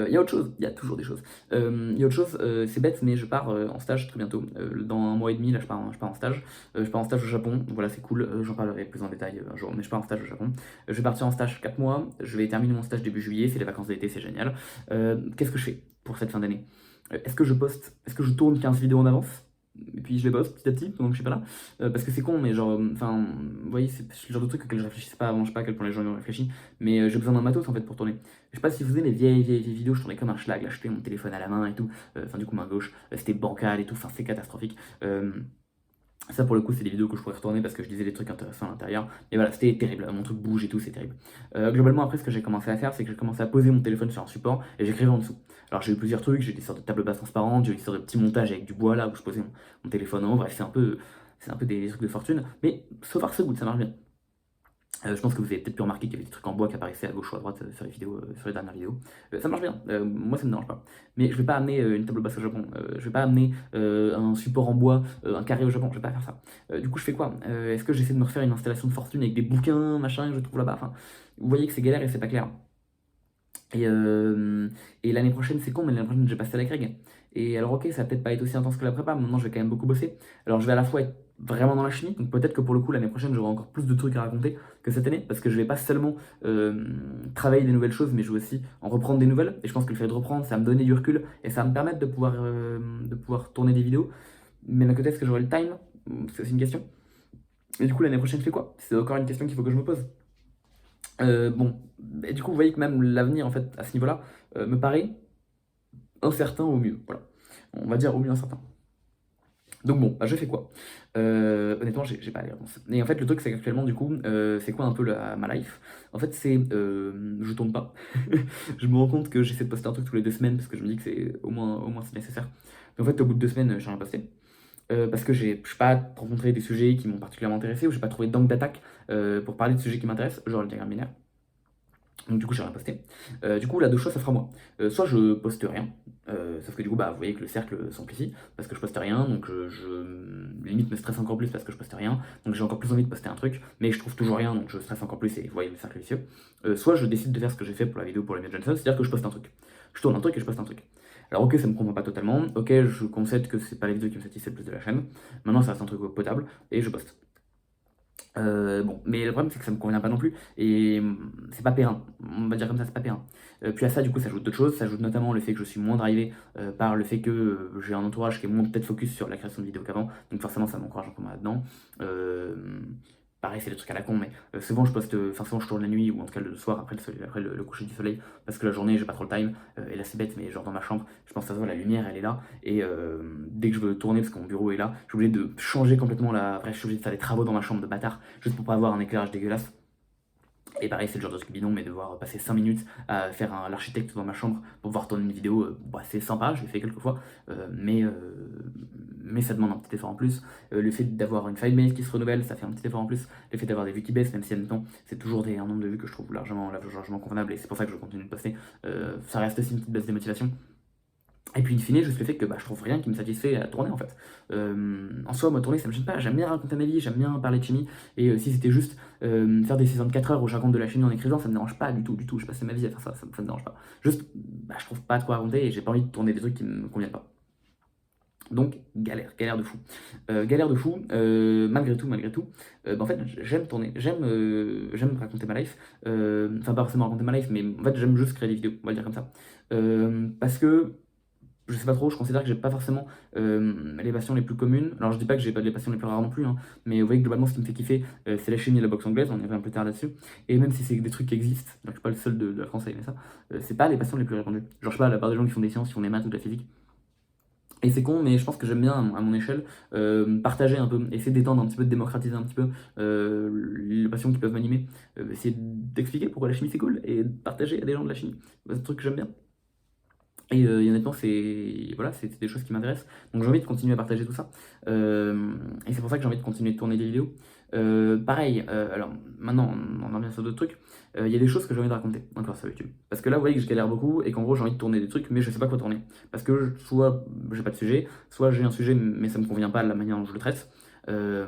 Speaker 1: Il y a autre chose, il y a toujours des choses. Il y a autre chose, c'est bête, mais je pars en stage très bientôt. Dans un mois et demi, là, je pars en stage. Je pars en stage au Japon, voilà, c'est cool. J'en parlerai plus en détail un jour, mais je pars en stage au Japon. Je vais partir en stage 4 mois. Je vais terminer mon stage début juillet, c'est les vacances d'été, c'est génial. Qu'est-ce que je fais pour cette fin d'année? Est-ce que je tourne 15 vidéos en avance? Et puis je les poste petit à petit pendant que je suis pas là. Parce que c'est con, mais genre, enfin, vous voyez, c'est le genre de truc auquel je réfléchissais pas avant, je sais pas à quel point les gens y ont réfléchi, mais j'ai besoin d'un matos en fait pour tourner. Je sais pas si vous avez les vieilles vidéos, je tournais comme un schlag, là, je tenais mon téléphone à la main et tout, enfin, du coup, main gauche, c'était bancal et tout, enfin, c'est catastrophique. Ça pour le coup c'est des vidéos que je pourrais retourner parce que je disais des trucs intéressants à l'intérieur. Mais voilà, c'était terrible, mon truc bouge et tout, c'est terrible. Globalement après ce que j'ai commencé à faire c'est que j'ai commencé à poser mon téléphone sur un support et j'écrivais en dessous. Alors j'ai eu plusieurs trucs, j'ai des sortes de tables basses transparentes, j'ai eu des sortes de petits montages avec du bois là où je posais mon téléphone en haut, bref c'est un peu des trucs de fortune. Mais so far so good, ça marche bien. Je pense que vous avez peut-être pu remarquer qu'il y avait des trucs en bois qui apparaissaient à gauche ou à droite sur les vidéos, sur les dernières vidéos. Ça marche bien, moi ça me dérange pas. Mais je vais pas amener une table basse au Japon, je vais pas amener un support en bois, un carré au Japon, je vais pas faire ça. Du coup je fais quoi? Est-ce que j'essaie de me refaire une installation de fortune avec des bouquins, machin, que je trouve là-bas? Enfin, vous voyez que c'est galère et c'est pas clair. Et, euh, et l'année prochaine, c'est con, mais l'année prochaine, je vais passer à la Craig. Et alors, ok, ça va peut-être pas être aussi intense que la prépa, mais maintenant, je vais quand même beaucoup bosser. Alors, je vais à la fois être vraiment dans la chimie, donc peut-être que pour le coup, l'année prochaine, j'aurai encore plus de trucs à raconter que cette année, parce que je vais pas seulement travailler des nouvelles choses, mais je vais aussi en reprendre des nouvelles. Et je pense que le fait de reprendre, ça va me donner du recul et ça va me permettre de pouvoir tourner des vidéos. Mais d'un côté, est-ce que j'aurai le time? C'est aussi une question. Et du coup, l'année prochaine, je fais quoi? C'est encore une question qu'il faut que je me pose. Bon, et du coup, vous voyez que même l'avenir, en fait, à ce niveau-là, me paraît incertain au mieux. Voilà. On va dire au mieux incertain. Donc bon, bah, je fais quoi? Honnêtement, j'ai pas les réponses. Et en fait, le truc, c'est qu'actuellement, du coup, c'est quoi un peu ma life? En fait, c'est je tourne pas. Je me rends compte que j'essaie de poster un truc tous les 2 semaines parce que je me dis que c'est au moins c'est nécessaire. Mais en fait, au bout de 2 semaines, j'ai rien posté. Parce que j'ai pas rencontré des sujets qui m'ont particulièrement intéressé ou j'ai pas trouvé d'angle d'attaque pour parler de sujets qui m'intéressent, genre le diagramme binaire. Donc du coup j'ai rien posté. Du coup là deux choix ça fera moi. Soit je poste rien, sauf que du coup bah vous voyez que le cercle s'amplifie parce que je poste rien, donc limite me stresse encore plus parce que je poste rien, donc j'ai encore plus envie de poster un truc, mais je trouve toujours rien donc je stresse encore plus et vous voyez le cercle vicieux. Soit je décide de faire ce que j'ai fait pour la vidéo pour les Johnson, c'est-à-dire que je poste un truc. Je tourne un truc et je poste un truc. Alors ok ça me convainc pas totalement, ok je concède que c'est pas les vidéos qui me satisfait le plus de la chaîne, maintenant ça reste un truc potable et je poste. Bon, mais le problème c'est que ça me convient pas non plus, et c'est pas périn, on va dire comme ça, c'est pas périn. Puis à ça, du coup, ça ajoute d'autres choses, ça ajoute notamment le fait que je suis moins drivé par le fait que j'ai un entourage qui est moins peut-être focus sur la création de vidéos qu'avant, donc forcément ça m'encourage un peu moins là-dedans. Euh, pareil, c'est des trucs à la con, mais souvent je poste, enfin souvent je tourne la nuit ou en tout cas le soir après le coucher du soleil, parce que la journée j'ai pas trop le time, et là c'est bête, mais genre dans ma chambre, je pense que ça se voit, la lumière elle est là, et dès que je veux tourner, parce que mon bureau est là, je suis obligé de changer complètement bref, je suis obligé de faire des travaux dans ma chambre de bâtard, juste pour pas avoir un éclairage dégueulasse. Et pareil, c'est le genre de truc bidon, mais devoir passer 5 minutes à faire l'architecte dans ma chambre pour pouvoir tourner une vidéo, bah, c'est sympa, je l'ai fait quelques fois, mais ça demande un petit effort en plus. Le fait d'avoir une fanbase qui se renouvelle, ça fait un petit effort en plus. Le fait d'avoir des vues qui baissent, même si en même temps, c'est toujours un nombre de vues que je trouve largement convenable, et c'est pour ça que je continue de poster. Ça reste aussi une petite baisse de motivation. Et puis, in fine, juste le fait que je trouve rien qui me satisfait à tourner en fait. En soi, moi, tourner, ça me gêne pas. J'aime bien raconter ma vie, j'aime bien parler de chimie. Et si c'était juste faire des saisons de 4 heures où je raconte de la chimie en écrivant, ça me dérange pas du tout, du tout. Je passais ma vie à faire ça, ça me dérange pas. Juste, je trouve pas de quoi raconter et j'ai pas envie de tourner des trucs qui me conviennent pas. Donc, galère de fou. Galère de fou, malgré tout, en fait, j'aime tourner, j'aime raconter ma life. Enfin, pas forcément raconter ma life, mais en fait, j'aime juste créer des vidéos, on va le dire comme ça. Parce que je sais pas trop, je considère que j'ai pas forcément les passions les plus communes. Alors je dis pas que j'ai pas les passions les plus rares non plus, hein, mais vous voyez que globalement ce qui me fait kiffer, c'est la chimie et la boxe anglaise, on y revient plus tard là-dessus. Et même si c'est des trucs qui existent, donc je suis pas le seul de la France à aimer ça, c'est pas les passions les plus répandues. Genre je sais pas, la part des gens qui font des sciences, qui font des maths ou de la physique. Et c'est con, mais je pense que j'aime bien à mon échelle partager un peu, essayer d'étendre un petit peu, de démocratiser un petit peu les passions qui peuvent m'animer, essayer d'expliquer pourquoi la chimie c'est cool et de partager à des gens de la chimie. C'est un truc que j'aime bien. Et honnêtement, c'est des choses qui m'intéressent. Donc j'ai envie de continuer à partager tout ça. Et c'est pour ça que j'ai envie de continuer de tourner des vidéos. Pareil, alors maintenant on en revient sur d'autres trucs. Il y a des choses que j'ai envie de raconter encore sur YouTube. Parce que là, vous voyez que je galère beaucoup et qu'en gros j'ai envie de tourner des trucs, mais je sais pas quoi tourner. Parce que soit j'ai pas de sujet, soit j'ai un sujet mais ça me convient pas la manière dont je le traite. Euh,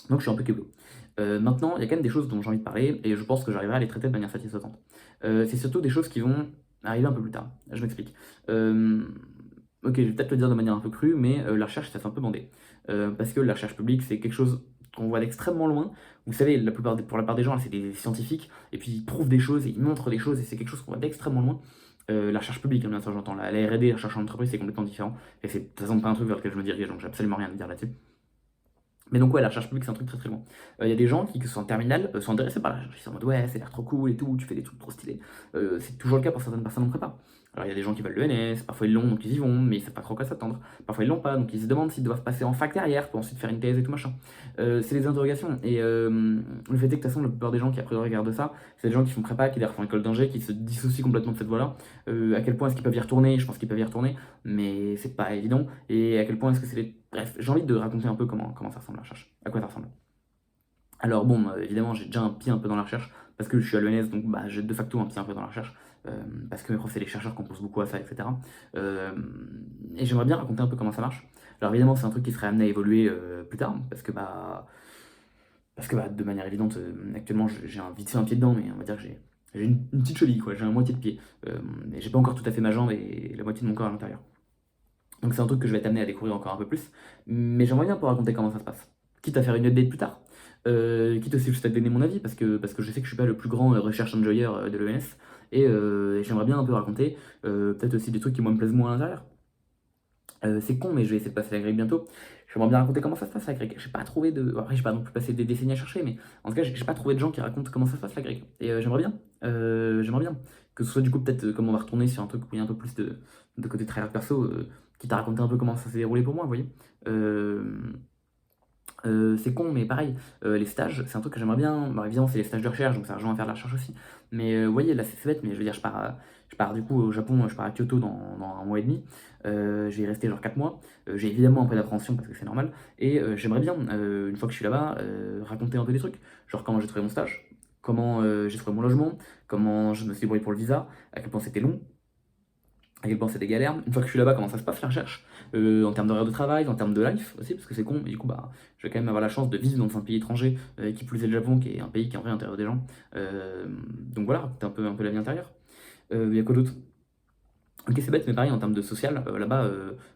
Speaker 1: donc je suis un peu keblo. Maintenant, il y a quand même des choses dont j'ai envie de parler et je pense que j'arriverai à les traiter de manière satisfaisante. C'est surtout des choses qui vont arriver un peu plus tard. Je m'explique. Ok, je vais peut-être le dire de manière un peu crue, mais la recherche, ça fait un peu bander. Parce que la recherche publique, c'est quelque chose qu'on voit d'extrêmement loin. Vous savez, pour la part des gens, c'est des scientifiques, et puis ils prouvent des choses, et ils montrent des choses, et c'est quelque chose qu'on voit d'extrêmement loin. La recherche publique, hein, bien sûr, j'entends. La R&D, la recherche en entreprise, c'est complètement différent. Et c'est de toute façon pas un truc vers lequel je me dirige, donc j'ai absolument rien à dire là-dessus. Mais donc ouais, la recherche publique c'est un truc très très loin. Il y a des gens qui sont en terminale, sont intéressés par la recherche, ils sont en mode ouais, ça a l'air trop cool et tout, tu fais des trucs trop stylés. C'est toujours le cas pour certaines personnes en prépa. Alors il y a des gens qui veulent l'ENS, parfois ils l'ont donc ils y vont, mais ils savent pas trop à quoi s'attendre. Parfois ils l'ont pas, donc ils se demandent s'ils doivent passer en fac derrière pour ensuite faire une thèse et tout machin. C'est des interrogations. Et le fait est que de toute façon la plupart des gens qui a priori regardent ça, c'est des gens qui font prépa, qui derrière font école d'ingé, qui se dissocient complètement de cette voie-là. À quel point est-ce qu'ils peuvent y retourner? Je pense qu'ils peuvent y retourner, mais c'est pas évident. Et à quel point est-ce que c'est Bref, j'ai envie de raconter un peu comment ça ressemble la recherche, à quoi ça ressemble. Alors bon, évidemment, j'ai déjà un pied un peu dans la recherche, parce que je suis à l'ENS, donc j'ai de facto un pied un peu dans la recherche, parce que mes profs, c'est les chercheurs qu'on pousse beaucoup à ça, etc. Et j'aimerais bien raconter un peu comment ça marche. Alors évidemment, c'est un truc qui serait amené à évoluer plus tard, parce que de manière évidente, actuellement, j'ai vite fait un pied dedans, mais on va dire que j'ai une petite cheville, quoi, j'ai un moitié de pied. Et j'ai pas encore tout à fait ma jambe et la moitié de mon corps à l'intérieur. Donc c'est un truc que je vais être amené à découvrir encore un peu plus. Mais j'aimerais bien pouvoir raconter comment ça se passe. Quitte à faire une update plus tard. Quitte aussi juste à donner mon avis, parce que je sais que je suis pas le plus grand recherche enjoyer de l'ENS. Et j'aimerais bien un peu raconter peut-être aussi des trucs qui moi me plaisent moins à l'intérieur. C'est con, mais je vais essayer de passer la grille bientôt. J'aimerais bien raconter comment ça se passe la grecque. J'ai pas trouvé de. Après, j'ai pas non plus passé des décennies à chercher, mais en tout cas, j'ai pas trouvé de gens qui racontent comment ça se passe la grecque. Et j'aimerais bien. J'aimerais bien. Que ce soit du coup, peut-être, comme on va retourner sur un truc où il y a un peu plus de côté trailer perso, qui t'a raconté un peu comment ça s'est déroulé pour moi, vous voyez. Euh, c'est con, mais pareil, les stages, c'est un truc que j'aimerais bien. Bah, évidemment, c'est les stages de recherche, donc ça rejoint à faire de la recherche aussi. Mais vous voyez, là, c'est bête, mais je veux dire, je pars du coup au Japon, je pars à Kyoto dans un mois et demi. Je vais y rester genre 4 mois. J'ai évidemment un peu d'appréhension parce que c'est normal. Et j'aimerais bien, une fois que je suis là-bas, raconter un peu des trucs. Genre comment j'ai trouvé mon stage, comment j'ai trouvé mon logement, comment je me suis débrouillé pour le visa, à quel point c'était long, à quel point c'était galère. Une fois que je suis là-bas, comment ça se passe la recherche, en termes d'horaire de travail, en termes de life aussi, parce que c'est con, mais du coup, je vais quand même avoir la chance de vivre dans un pays étranger, qui plus est le Japon, qui est un pays qui est en vrai intérieur des gens. Donc voilà, c'est un peu la vie intérieure. Il y a quoi d'autre? OK, c'est bête, mais pareil en termes de social, là-bas,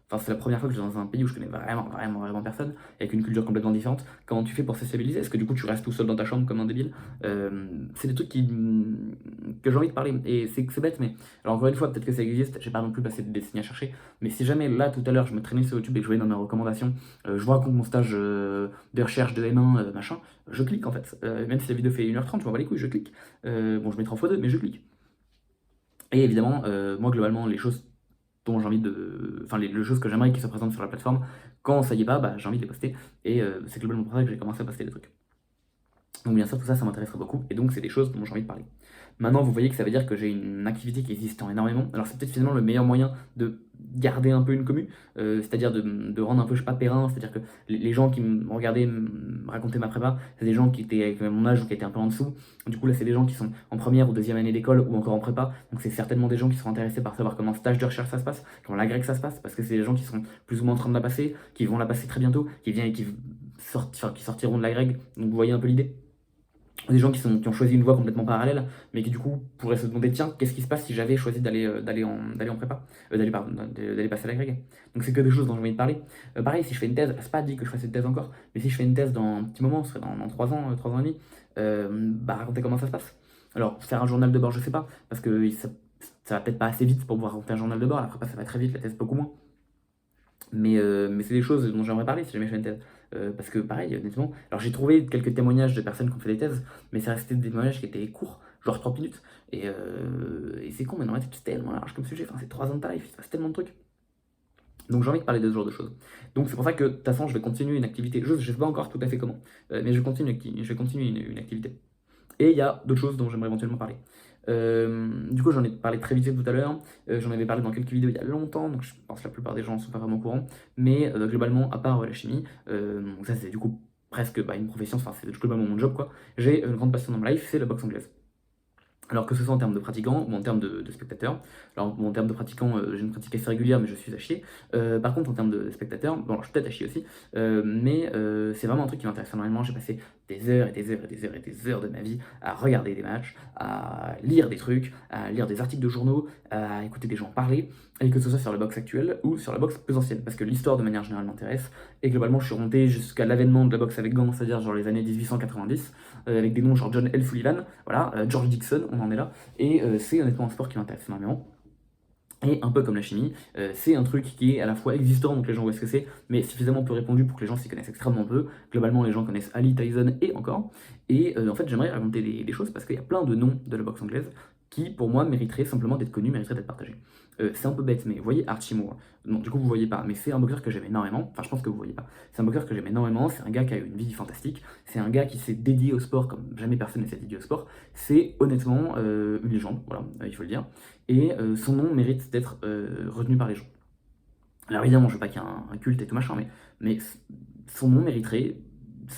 Speaker 1: enfin, c'est la première fois que je vais dans un pays où je connais vraiment personne, avec une culture complètement différente. Comment tu fais pour sociabiliser? Est-ce que du coup tu restes tout seul dans ta chambre comme un débile? C'est des trucs que j'ai envie de parler et c'est bête, mais alors encore une fois, peut-être que ça existe, j'ai pas non plus passé des décennies à chercher, mais si jamais là, tout à l'heure, je me traînais sur YouTube et que je voyais dans mes recommandations, je vous raconte mon stage, de recherche de M1, machin, je clique en fait. Même si la vidéo fait 1h30, je m'en bats les couilles, je clique. Bon, je mettrai en x2, mais je clique. Et évidemment, moi globalement, les choses dont j'ai envie de. Enfin, les choses que j'aimerais qu'ils soient présentes sur la plateforme, quand ça y est pas, bah, j'ai envie de les poster. Et c'est globalement pour ça que j'ai commencé à poster des trucs. Donc bien sûr, tout ça, ça m'intéresserait beaucoup, et donc c'est des choses dont j'ai envie de parler. Maintenant, vous voyez que ça veut dire que j'ai une activité qui existe en énormément. Alors c'est peut-être finalement le meilleur moyen de garder un peu une commu, c'est-à-dire de rendre un peu, je sais pas, périn, c'est-à-dire que les gens qui me regardaient me raconter ma prépa, c'est des gens qui étaient avec mon âge ou qui étaient un peu en dessous. Du coup là, c'est des gens qui sont en première ou deuxième année d'école ou encore en prépa, donc c'est certainement des gens qui seront intéressés par savoir comment le stage de recherche ça se passe, comment l'agrég ça se passe, parce que c'est des gens qui sont plus ou moins en train de la passer, qui vont la passer très bientôt, qui sortiront de l'agrég, donc vous voyez un peu l'idée. Des gens qui ont choisi une voie complètement parallèle, mais qui du coup pourraient se demander tiens, qu'est-ce qui se passe si j'avais choisi d'aller en prépa, d'aller passer à l'agrégé. Donc c'est que des choses dont j'ai envie de parler. Pareil, si je fais une thèse, c'est pas dit que je fasse une thèse encore, mais si je fais une thèse dans un petit moment, ce serait dans 3 ans, 3 ans et demi, bah raconter comment ça se passe. Alors faire un journal de bord, je sais pas, parce que ça va peut-être pas assez vite pour pouvoir raconter un journal de bord, la prépa ça va très vite, la thèse beaucoup moins. Mais c'est des choses dont j'aimerais parler si jamais je fais une thèse. Parce que pareil, honnêtement, alors j'ai trouvé quelques témoignages de personnes qui ont fait des thèses, mais ça restait des témoignages qui étaient courts, genre 30 minutes. Et c'est con, mais dans ma tête, c'est tellement large comme sujet, enfin, c'est 3 ans de tarif, il se passe tellement de trucs. Donc j'ai envie de parler de ce genre de choses. Donc c'est pour ça que de toute façon, je vais continuer une activité. Je ne sais pas encore tout à fait comment, mais je vais continuer une activité. Et il y a d'autres choses dont j'aimerais éventuellement parler. Du coup, j'en ai parlé très vite fait tout à l'heure. J'en avais parlé dans quelques vidéos il y a longtemps, donc je pense que la plupart des gens ne sont pas vraiment au courant. Mais globalement, à part la chimie, donc ça c'est du coup presque une profession, enfin c'est globalement mon job quoi. J'ai une grande passion dans ma life, c'est la boxe anglaise. Alors que ce soit en termes de pratiquants ou en termes de spectateurs. Alors bon, en termes de pratiquants, j'ai une pratique assez régulière, mais je suis à chier. Par contre, en termes de spectateurs, bon, alors, je suis peut-être à chier aussi, mais c'est vraiment un truc qui m'intéresse énormément. J'ai passé des heures et des heures et des heures et des heures de ma vie à regarder des matchs, à lire des trucs, à lire des articles de journaux, à écouter des gens parler, et que ce soit sur la boxe actuelle ou sur la boxe plus ancienne, parce que l'histoire de manière générale m'intéresse, et globalement je suis remonté jusqu'à l'avènement de la boxe avec gants, c'est-à-dire genre les années 1890, avec des noms genre John L. Sullivan, voilà, George Dixon, on en est là, et c'est honnêtement un sport qui m'intéresse énormément. Et un peu comme la chimie, c'est un truc qui est à la fois existant, donc les gens voient ce que c'est, mais suffisamment peu répandu pour que les gens s'y connaissent extrêmement peu. Globalement, les gens connaissent Ali, Tyson et encore. Et en fait, j'aimerais raconter des choses parce qu'il y a plein de noms de la boxe anglaise qui, pour moi, mériteraient simplement d'être connus, mériteraient d'être partagés. C'est un peu bête, mais vous voyez Archie Moore. Non, du coup, vous voyez pas, mais c'est un boxeur que j'aime énormément. Enfin, je pense que vous voyez pas. C'est un boxeur que j'aime énormément. C'est un gars qui a eu une vie fantastique. C'est un gars qui s'est dédié au sport comme jamais personne ne s'est dédié au sport. C'est honnêtement une légende, voilà, il faut le dire. Et son nom mérite d'être retenu par les gens. Alors évidemment, je veux pas qu'il y ait un culte et tout machin, mais son nom mériterait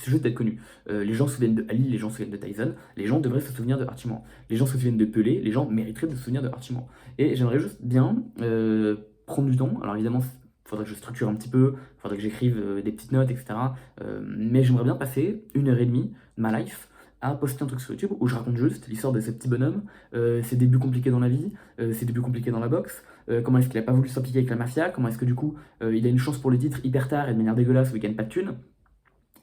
Speaker 1: juste d'être connu. Les gens se souviennent de Ali, les gens se souviennent de Tyson, les gens devraient se souvenir de Archie Moore. Les gens se souviennent de Pelé, les gens mériteraient de se souvenir de Archie Moore. Et j'aimerais juste bien prendre du temps. Alors évidemment, il faudrait que je structure un petit peu, il faudrait que j'écrive des petites notes, etc. Mais j'aimerais bien passer 1h30 de ma life à poster un truc sur YouTube où je raconte juste l'histoire de ce petit bonhomme, ses débuts compliqués dans la vie, ses débuts compliqués dans la boxe, comment est-ce qu'il a pas voulu s'impliquer avec la mafia, comment est-ce que du coup il a une chance pour le titre hyper tard et de manière dégueulasse où il gagne pas de thunes,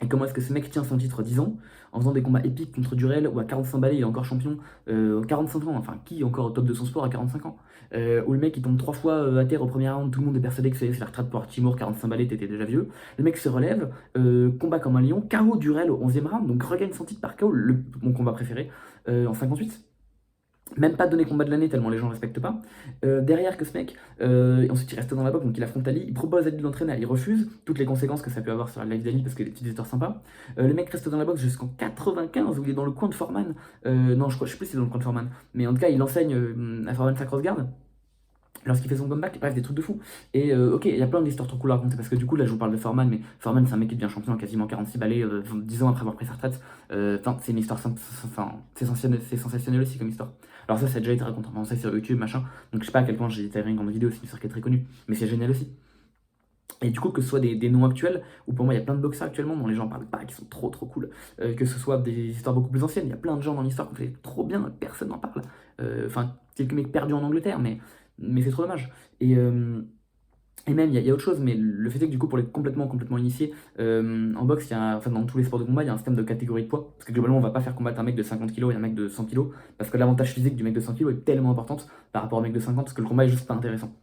Speaker 1: et comment est-ce que ce mec tient son titre 10 ans en faisant des combats épiques contre Durel où à 45 balais il est encore champion, 45 ans, enfin qui est encore au top de son sport à 45 ans, où le mec il tombe 3 fois à terre au premier round, tout le monde est persuadé que c'est la retraite pour Timur, 45 balais t'étais déjà vieux, le mec se relève, combat comme un lion, KO Durel au 11e round, donc regagne son titre par KO, mon combat préféré, en 58. Même pas donné combat de l'année tellement les gens respectent pas. Derrière que ce mec, ensuite il reste dans la boxe, donc il affronte Ali, il propose à Ali de l'entraîner, il refuse, toutes les conséquences que ça peut avoir sur la life d'Ali parce que les petites histoires sympas. Le mec reste dans la boxe jusqu'en 95 où il est dans le coin de Foreman. Non, je sais plus si c'est dans le coin de Foreman, mais en tout cas il enseigne à Foreman sa cross-garde lorsqu'il fait son comeback, bref, des trucs de fou. Et ok, il y a plein d'histoires trop cool à raconter parce que du coup, là, je vous parle de Foreman, mais Foreman, c'est un mec qui devient champion à quasiment 46 balais, 10 ans après avoir pris sa retraite. Enfin, c'est une histoire, enfin, c'est sensationnel aussi comme histoire. Alors, ça a déjà été raconté en français sur YouTube, machin. Donc, je sais pas à quel point j'ai détaillé une grande vidéo, c'est une histoire qui est très connue, mais c'est génial aussi. Et du coup, que ce soit des noms actuels, ou pour moi il y a plein de boxeurs actuellement dont les gens parlent pas, qui sont trop cool, que ce soit des histoires beaucoup plus anciennes, il y a plein de gens dans l'histoire qui ont fait trop bien, personne n'en parle. Enfin, quelques mecs perdus en Angleterre, mais mais c'est trop dommage. Et même, il y a autre chose, mais le fait est que du coup, pour les complètement initiés, en boxe, enfin dans tous les sports de combat, il y a un système de catégorie de poids. Parce que globalement, on va pas faire combattre un mec de 50 kilos et un mec de 100 kilos, parce que l'avantage physique du mec de 100 kilos est tellement importante par rapport au mec de 50, parce que le combat est juste pas intéressant.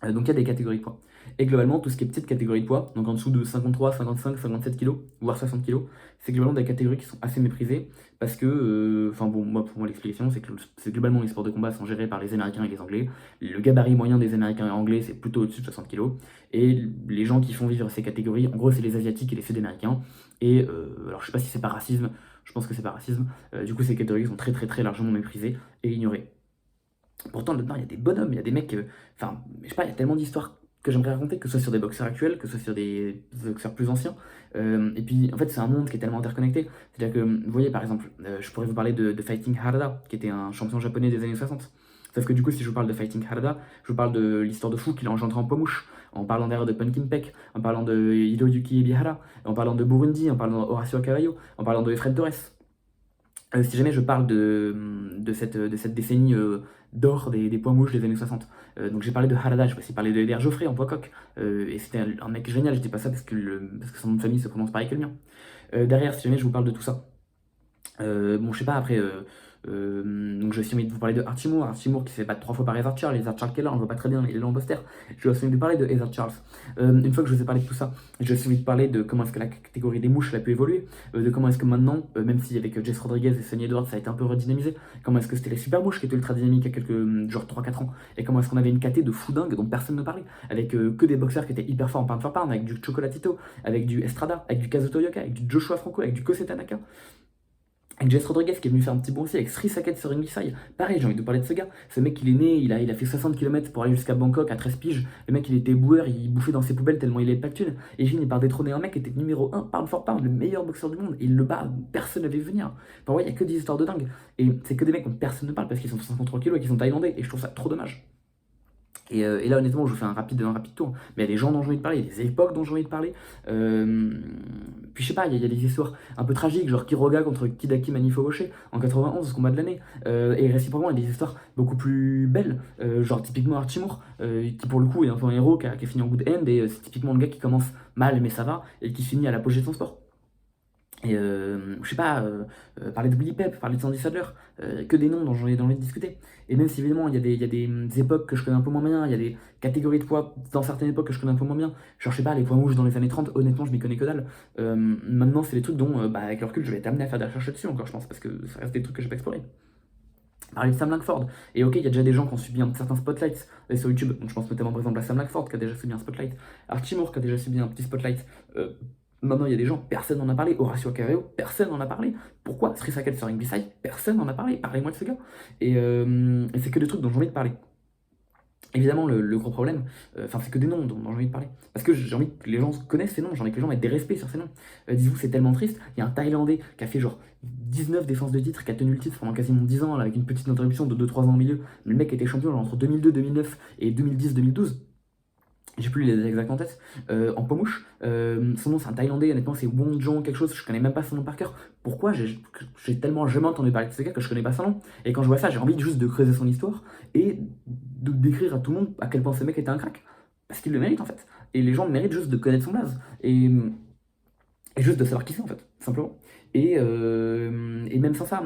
Speaker 1: Donc il y a des catégories de poids. Et globalement, tout ce qui est petite catégorie de poids, donc en dessous de 53, 55, 57 kg, voire 60 kg, c'est globalement des catégories qui sont assez méprisées parce que, enfin bon, moi pour moi l'explication c'est que globalement les sports de combat sont gérés par les Américains et les Anglais. Le gabarit moyen des Américains et Anglais c'est plutôt au-dessus de 60 kg. Et les gens qui font vivre ces catégories, en gros c'est les Asiatiques et les Sud-Américains. Et alors je sais pas si c'est par racisme, je pense que c'est par racisme. Du coup ces catégories sont très largement méprisées et ignorées. Pourtant, là-dedans, il y a des bonhommes, il y a des mecs. Enfin, je sais pas, il y a tellement d'histoires que j'aimerais raconter, que ce soit sur des boxeurs actuels, que ce soit sur des boxeurs plus anciens. Et puis, en fait, c'est un monde qui est tellement interconnecté. C'est-à-dire que, vous voyez, par exemple, je pourrais vous parler de Fighting Harada, qui était un champion japonais des années 60. Sauf que du coup, si je vous parle de Fighting Harada, je vous parle de l'histoire de fou qu'il a engendré en Pomouche, en parlant d'ailleurs de Punkin Peck, en parlant de Hiroyuki Ebihara, en parlant de Burundi, en parlant d'Horacio Cavallo, en parlant de Fred Torres. Si jamais je parle de cette décennie d'or des poids mouches des années 60. Donc j'ai parlé de Harada, je vais aussi parler de Eder Joffrey en poids coq. Et c'était un mec génial, je dis pas ça parce que son nom de famille se prononce pareil que le mien. Derrière, si jamais je vous parle de tout ça, bon, je sais pas, après, donc j'ai aussi envie de vous parler de Archimour qui se fait battre 3 fois par Ezard Charles qui est là, on le voit pas très bien, il est là en poster. J'ai aussi envie de vous parler de Ezard Charles. Une fois que je vous ai parlé de tout ça, j'ai aussi envie de parler de comment est-ce que la catégorie des mouches elle a pu évoluer, de comment est-ce que maintenant, même si avec Jess Rodriguez et Sonny Edwards ça a été un peu redynamisé, comment est-ce que c'était les super mouches qui étaient ultra dynamiques il y a quelques, genre 3-4 ans, et comment est-ce qu'on avait une caté de fou dingue dont personne ne parlait, avec que des boxeurs qui étaient hyper forts en pound for pound, avec du Chocolatito, avec du Estrada, avec du Kazuto Yoka, avec du Joshua Franco, avec du Kosei Tanaka, avec Jess Rodriguez qui est venu faire un petit bond aussi avec Sri Saket sur Sai. Pareil, j'ai envie de parler de ce gars. Ce mec, il est né, il a fait 60 km pour aller jusqu'à Bangkok à 13 piges. Le mec, il était boueur, il bouffait dans ses poubelles tellement il avait pas de thunes. Et il part détrôner un mec qui était numéro 1 pound for pound, le meilleur boxeur du monde. Et il le bat, personne ne l'avait vu venir. Enfin, ouais, il y a que des histoires de dingue. Et c'est que des mecs dont personne ne parle parce qu'ils sont 53 kilos et qu'ils sont thaïlandais. Et je trouve ça trop dommage. Et là, honnêtement, je vous fais un rapide tour. Mais il y a des gens dont j'ai envie de parler, il y a des époques dont j'ai envie de parler. Puis je sais pas, il y a des histoires un peu tragiques, genre Kiroga contre Kidaki Manifogoche en 91, combat de l'année. Et réciproquement, il y a des histoires beaucoup plus belles, genre typiquement Archimour, qui pour le coup est un peu un héros qui a fini en good end. Et c'est typiquement le gars qui commence mal, mais ça va, et qui finit à l'apogée de son sport. Et je sais pas, parler de Willy Pep, parler de Sandy Sadler, que des noms dont j'ai envie de discuter. Et même si évidemment il y a des époques que je connais un peu moins bien, il y a des catégories de poids dans certaines époques que je connais un peu moins bien. Genre je sais pas, les poids mouches dans les années 30, honnêtement je m'y connais que dalle. Maintenant c'est des trucs dont avec le recul je vais être amené à faire des recherches dessus encore je pense, parce que ça reste des trucs que j'ai pas explorés. Parler de Sam Langford. Et ok, il y a déjà des gens qui ont subi un certain spotlight sur YouTube. Donc je pense notamment par exemple à Sam Langford qui a déjà subi un spotlight, Archie Moore qui a déjà subi un petit spotlight. Maintenant il y a des gens, personne n'en a parlé. Horacio Cavallo, personne n'en a parlé. Pourquoi Sri Saket sur Side, personne n'en a parlé. Parlez-moi de ce gars. Et c'est que des trucs dont j'ai envie de parler. Évidemment, le gros problème, c'est que des noms dont j'ai envie de parler. Parce que j'ai envie que les gens connaissent ces noms, j'ai envie que les gens mettent des respects sur ces noms. Dites-vous, c'est tellement triste. Il y a un Thaïlandais qui a fait genre 19 défenses de titre, qui a tenu le titre pendant quasiment 10 ans, là, avec une petite interruption de 2-3 ans au milieu. Le mec était champion genre, entre 2002, 2009 et 2010-2012. J'ai plus les exacts en tête, en Pomouche. Son nom c'est un Thaïlandais, honnêtement c'est Wong Jong quelque chose, je connais même pas son nom par cœur. Pourquoi j'ai tellement jamais entendu parler de ce gars que je connais pas son nom. Et quand je vois ça, j'ai envie juste de creuser son histoire et de décrire à tout le monde à quel point ce mec était un crack. Parce qu'il le mérite en fait. Et les gens méritent juste de connaître son blaze. Et juste de savoir qui c'est en fait, simplement. Et même sans ça,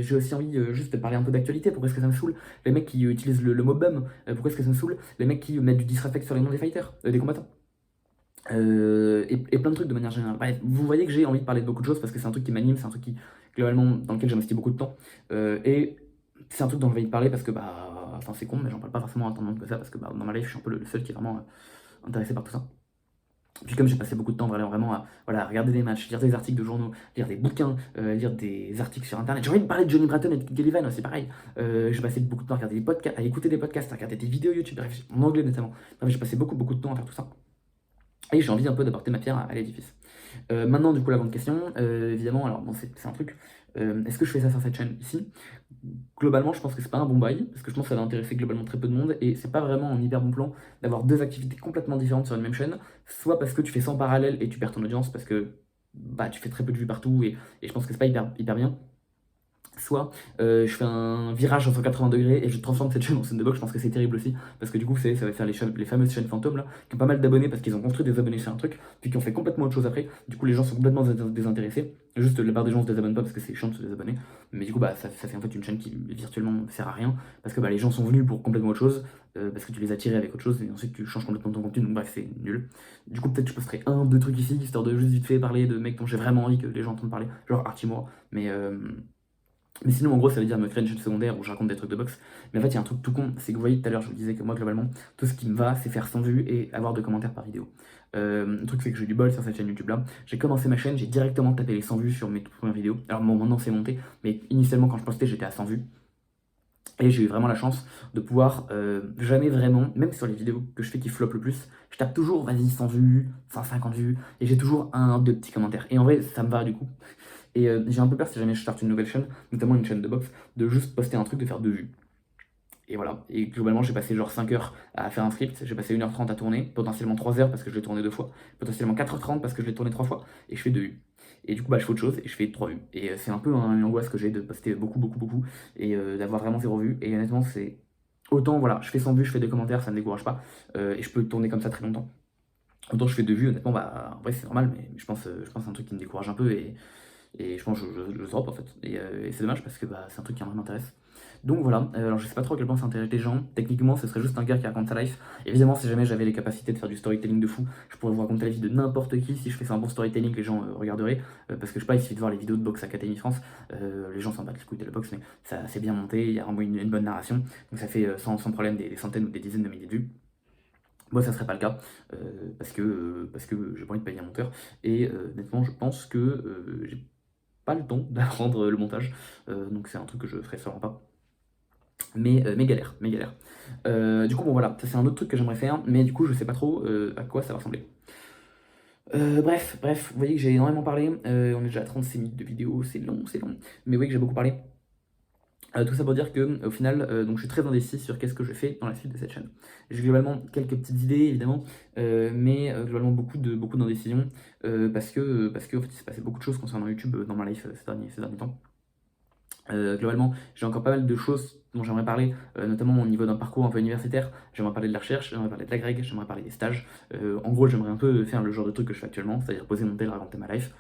Speaker 1: j'ai aussi envie juste de parler un peu d'actualité. Pourquoi est-ce que ça me saoule? Les mecs qui utilisent le mot bum, pourquoi est-ce que ça me saoule? Les mecs qui mettent du disrespect sur les noms des fighters, des combattants. Et plein de trucs de manière générale. Bref, vous voyez que j'ai envie de parler de beaucoup de choses parce que c'est un truc qui m'anime, c'est un truc qui, globalement, dans lequel j'ai investi beaucoup de temps. Et c'est un truc dont j'ai envie de parler parce que, enfin c'est con, mais j'en parle pas forcément à tant de monde que ça parce que dans ma life, je suis un peu le seul qui est vraiment intéressé par tout ça. Puis comme j'ai passé beaucoup de temps vraiment à voilà, regarder des matchs, lire des articles de journaux, lire des bouquins, lire des articles sur internet, j'ai envie de parler de Johnny Bratton et de Gillivan, c'est pareil. J'ai passé beaucoup de temps à regarder des podcasts, à écouter des podcasts, à regarder des vidéos YouTube, bref, en anglais notamment. Bref, j'ai passé beaucoup de temps à faire tout ça. Et j'ai envie un peu d'apporter ma pierre à l'édifice. Maintenant, du coup, la grande question, évidemment, alors bon, c'est un truc. Est-ce que je fais ça sur cette chaîne ici? Globalement, je pense que c'est pas un bon bail, parce que je pense que ça va intéresser globalement très peu de monde, et c'est pas vraiment un hyper bon plan d'avoir deux activités complètement différentes sur une même chaîne, soit parce que tu fais ça en parallèle et tu perds ton audience, parce que tu fais très peu de vues partout, et je pense que c'est pas hyper bien. soit je fais un virage à 180 degrés et je transforme cette chaîne en scène de boxe. Je pense que c'est terrible aussi, parce que du coup, ça va faire les fameuses chaînes fantômes là, qui ont pas mal d'abonnés parce qu'ils ont construit des abonnés sur un truc, puis qui ont fait complètement autre chose après. Du coup, les gens sont complètement désintéressés. Juste la part des gens se désabonnent pas parce que c'est chiant de se désabonner. Mais du coup, bah, ça fait en fait une chaîne qui virtuellement ne sert à rien, parce que bah, les gens sont venus pour complètement autre chose, parce que tu les as tirés avec autre chose, et ensuite tu changes complètement ton contenu. Donc bref, c'est nul. Du coup, peut-être je posterai un, deux trucs ici, histoire de juste vite fait parler de mecs dont j'ai vraiment envie que les gens entendent parler, genre Artimore. Mais sinon, en gros, ça veut dire me créer une chaîne secondaire où je raconte des trucs de boxe. Mais en fait, il y a un truc tout con, c'est que vous voyez, tout à l'heure, je vous disais que moi, globalement, tout ce qui me va, c'est faire 100 vues et avoir de commentaires par vidéo. Le truc, c'est que j'ai du bol sur cette chaîne YouTube-là. J'ai commencé ma chaîne, j'ai directement tapé les 100 vues sur mes toutes premières vidéos. Alors, bon, maintenant, c'est monté, mais initialement, quand je postais, j'étais à 100 vues. Et j'ai eu vraiment la chance de pouvoir jamais vraiment, même sur les vidéos que je fais qui flopent le plus, je tape toujours, vas-y, 100 vues, 150 vues, et j'ai toujours un, deux petits commentaires. Et en vrai, ça me va du coup. Et j'ai un peu peur si jamais je starte une nouvelle chaîne, notamment une chaîne de boxe, de juste poster un truc, de faire 2 vues. Et voilà. Et globalement, j'ai passé genre 5 heures à faire un script, j'ai passé 1h30 à tourner, potentiellement 3 heures parce que je l'ai tourné 2 fois, potentiellement 4h30 parce que je l'ai tourné 3 fois, et je fais 2 vues. Et du coup, bah, je fais autre chose et je fais 3 vues. Et c'est un peu une angoisse que j'ai de poster beaucoup, beaucoup, beaucoup, et d'avoir vraiment 0 vues. Et honnêtement, c'est. Autant, voilà, je fais 100 vues, je fais des commentaires, ça me décourage pas, et je peux tourner comme ça très longtemps. Autant je fais 2 vues, honnêtement, bah, en vrai, c'est normal, mais je pense que c'est un truc qui me décourage un peu, et je pense que je drop en fait. Et c'est dommage parce que bah, c'est un truc qui m'intéresse. Donc voilà, alors je sais pas trop à quel point ça intéresse les gens. Techniquement, ce serait juste un gars qui raconte sa life. Évidemment, si jamais j'avais les capacités de faire du storytelling de fou, je pourrais vous raconter la vie de n'importe qui. Si je fais ça un bon storytelling, les gens regarderaient. Parce que je sais pas, il suffit de voir les vidéos de Box Academy France. Les gens s'en battent les couilles de la boxe, mais ça c'est bien monté, il y a vraiment une bonne narration. Donc ça fait sans problème des centaines ou des dizaines de milliers de vues. Moi, ça serait pas le cas, parce que j'ai pas envie de payer un monteur. Et honnêtement, je pense que j'ai pas le temps d'apprendre le montage, donc c'est un truc que je ferai sûrement pas. Mais galère, mais galère. Du coup, bon voilà, ça c'est un autre truc que j'aimerais faire, mais du coup, je sais pas trop à quoi ça va ressembler. Bref, vous voyez que j'ai énormément parlé, on est déjà à 36 minutes de vidéo, c'est long, c'est long, mais vous voyez que j'ai beaucoup parlé. Tout ça pour dire que au final, donc je suis très indécis sur qu'est-ce que je fais dans la suite de cette chaîne. J'ai globalement quelques petites idées évidemment, mais globalement beaucoup d'indécisions, parce que en fait, il s'est passé beaucoup de choses concernant YouTube dans ma life ces derniers temps. Globalement, j'ai encore pas mal de choses dont j'aimerais parler, notamment au niveau d'un parcours un peu universitaire. J'aimerais parler de la recherche, j'aimerais parler de la grecque, j'aimerais parler des stages. En gros, j'aimerais un peu faire le genre de truc que je fais actuellement, c'est-à-dire poser mon tel, raconter ma life.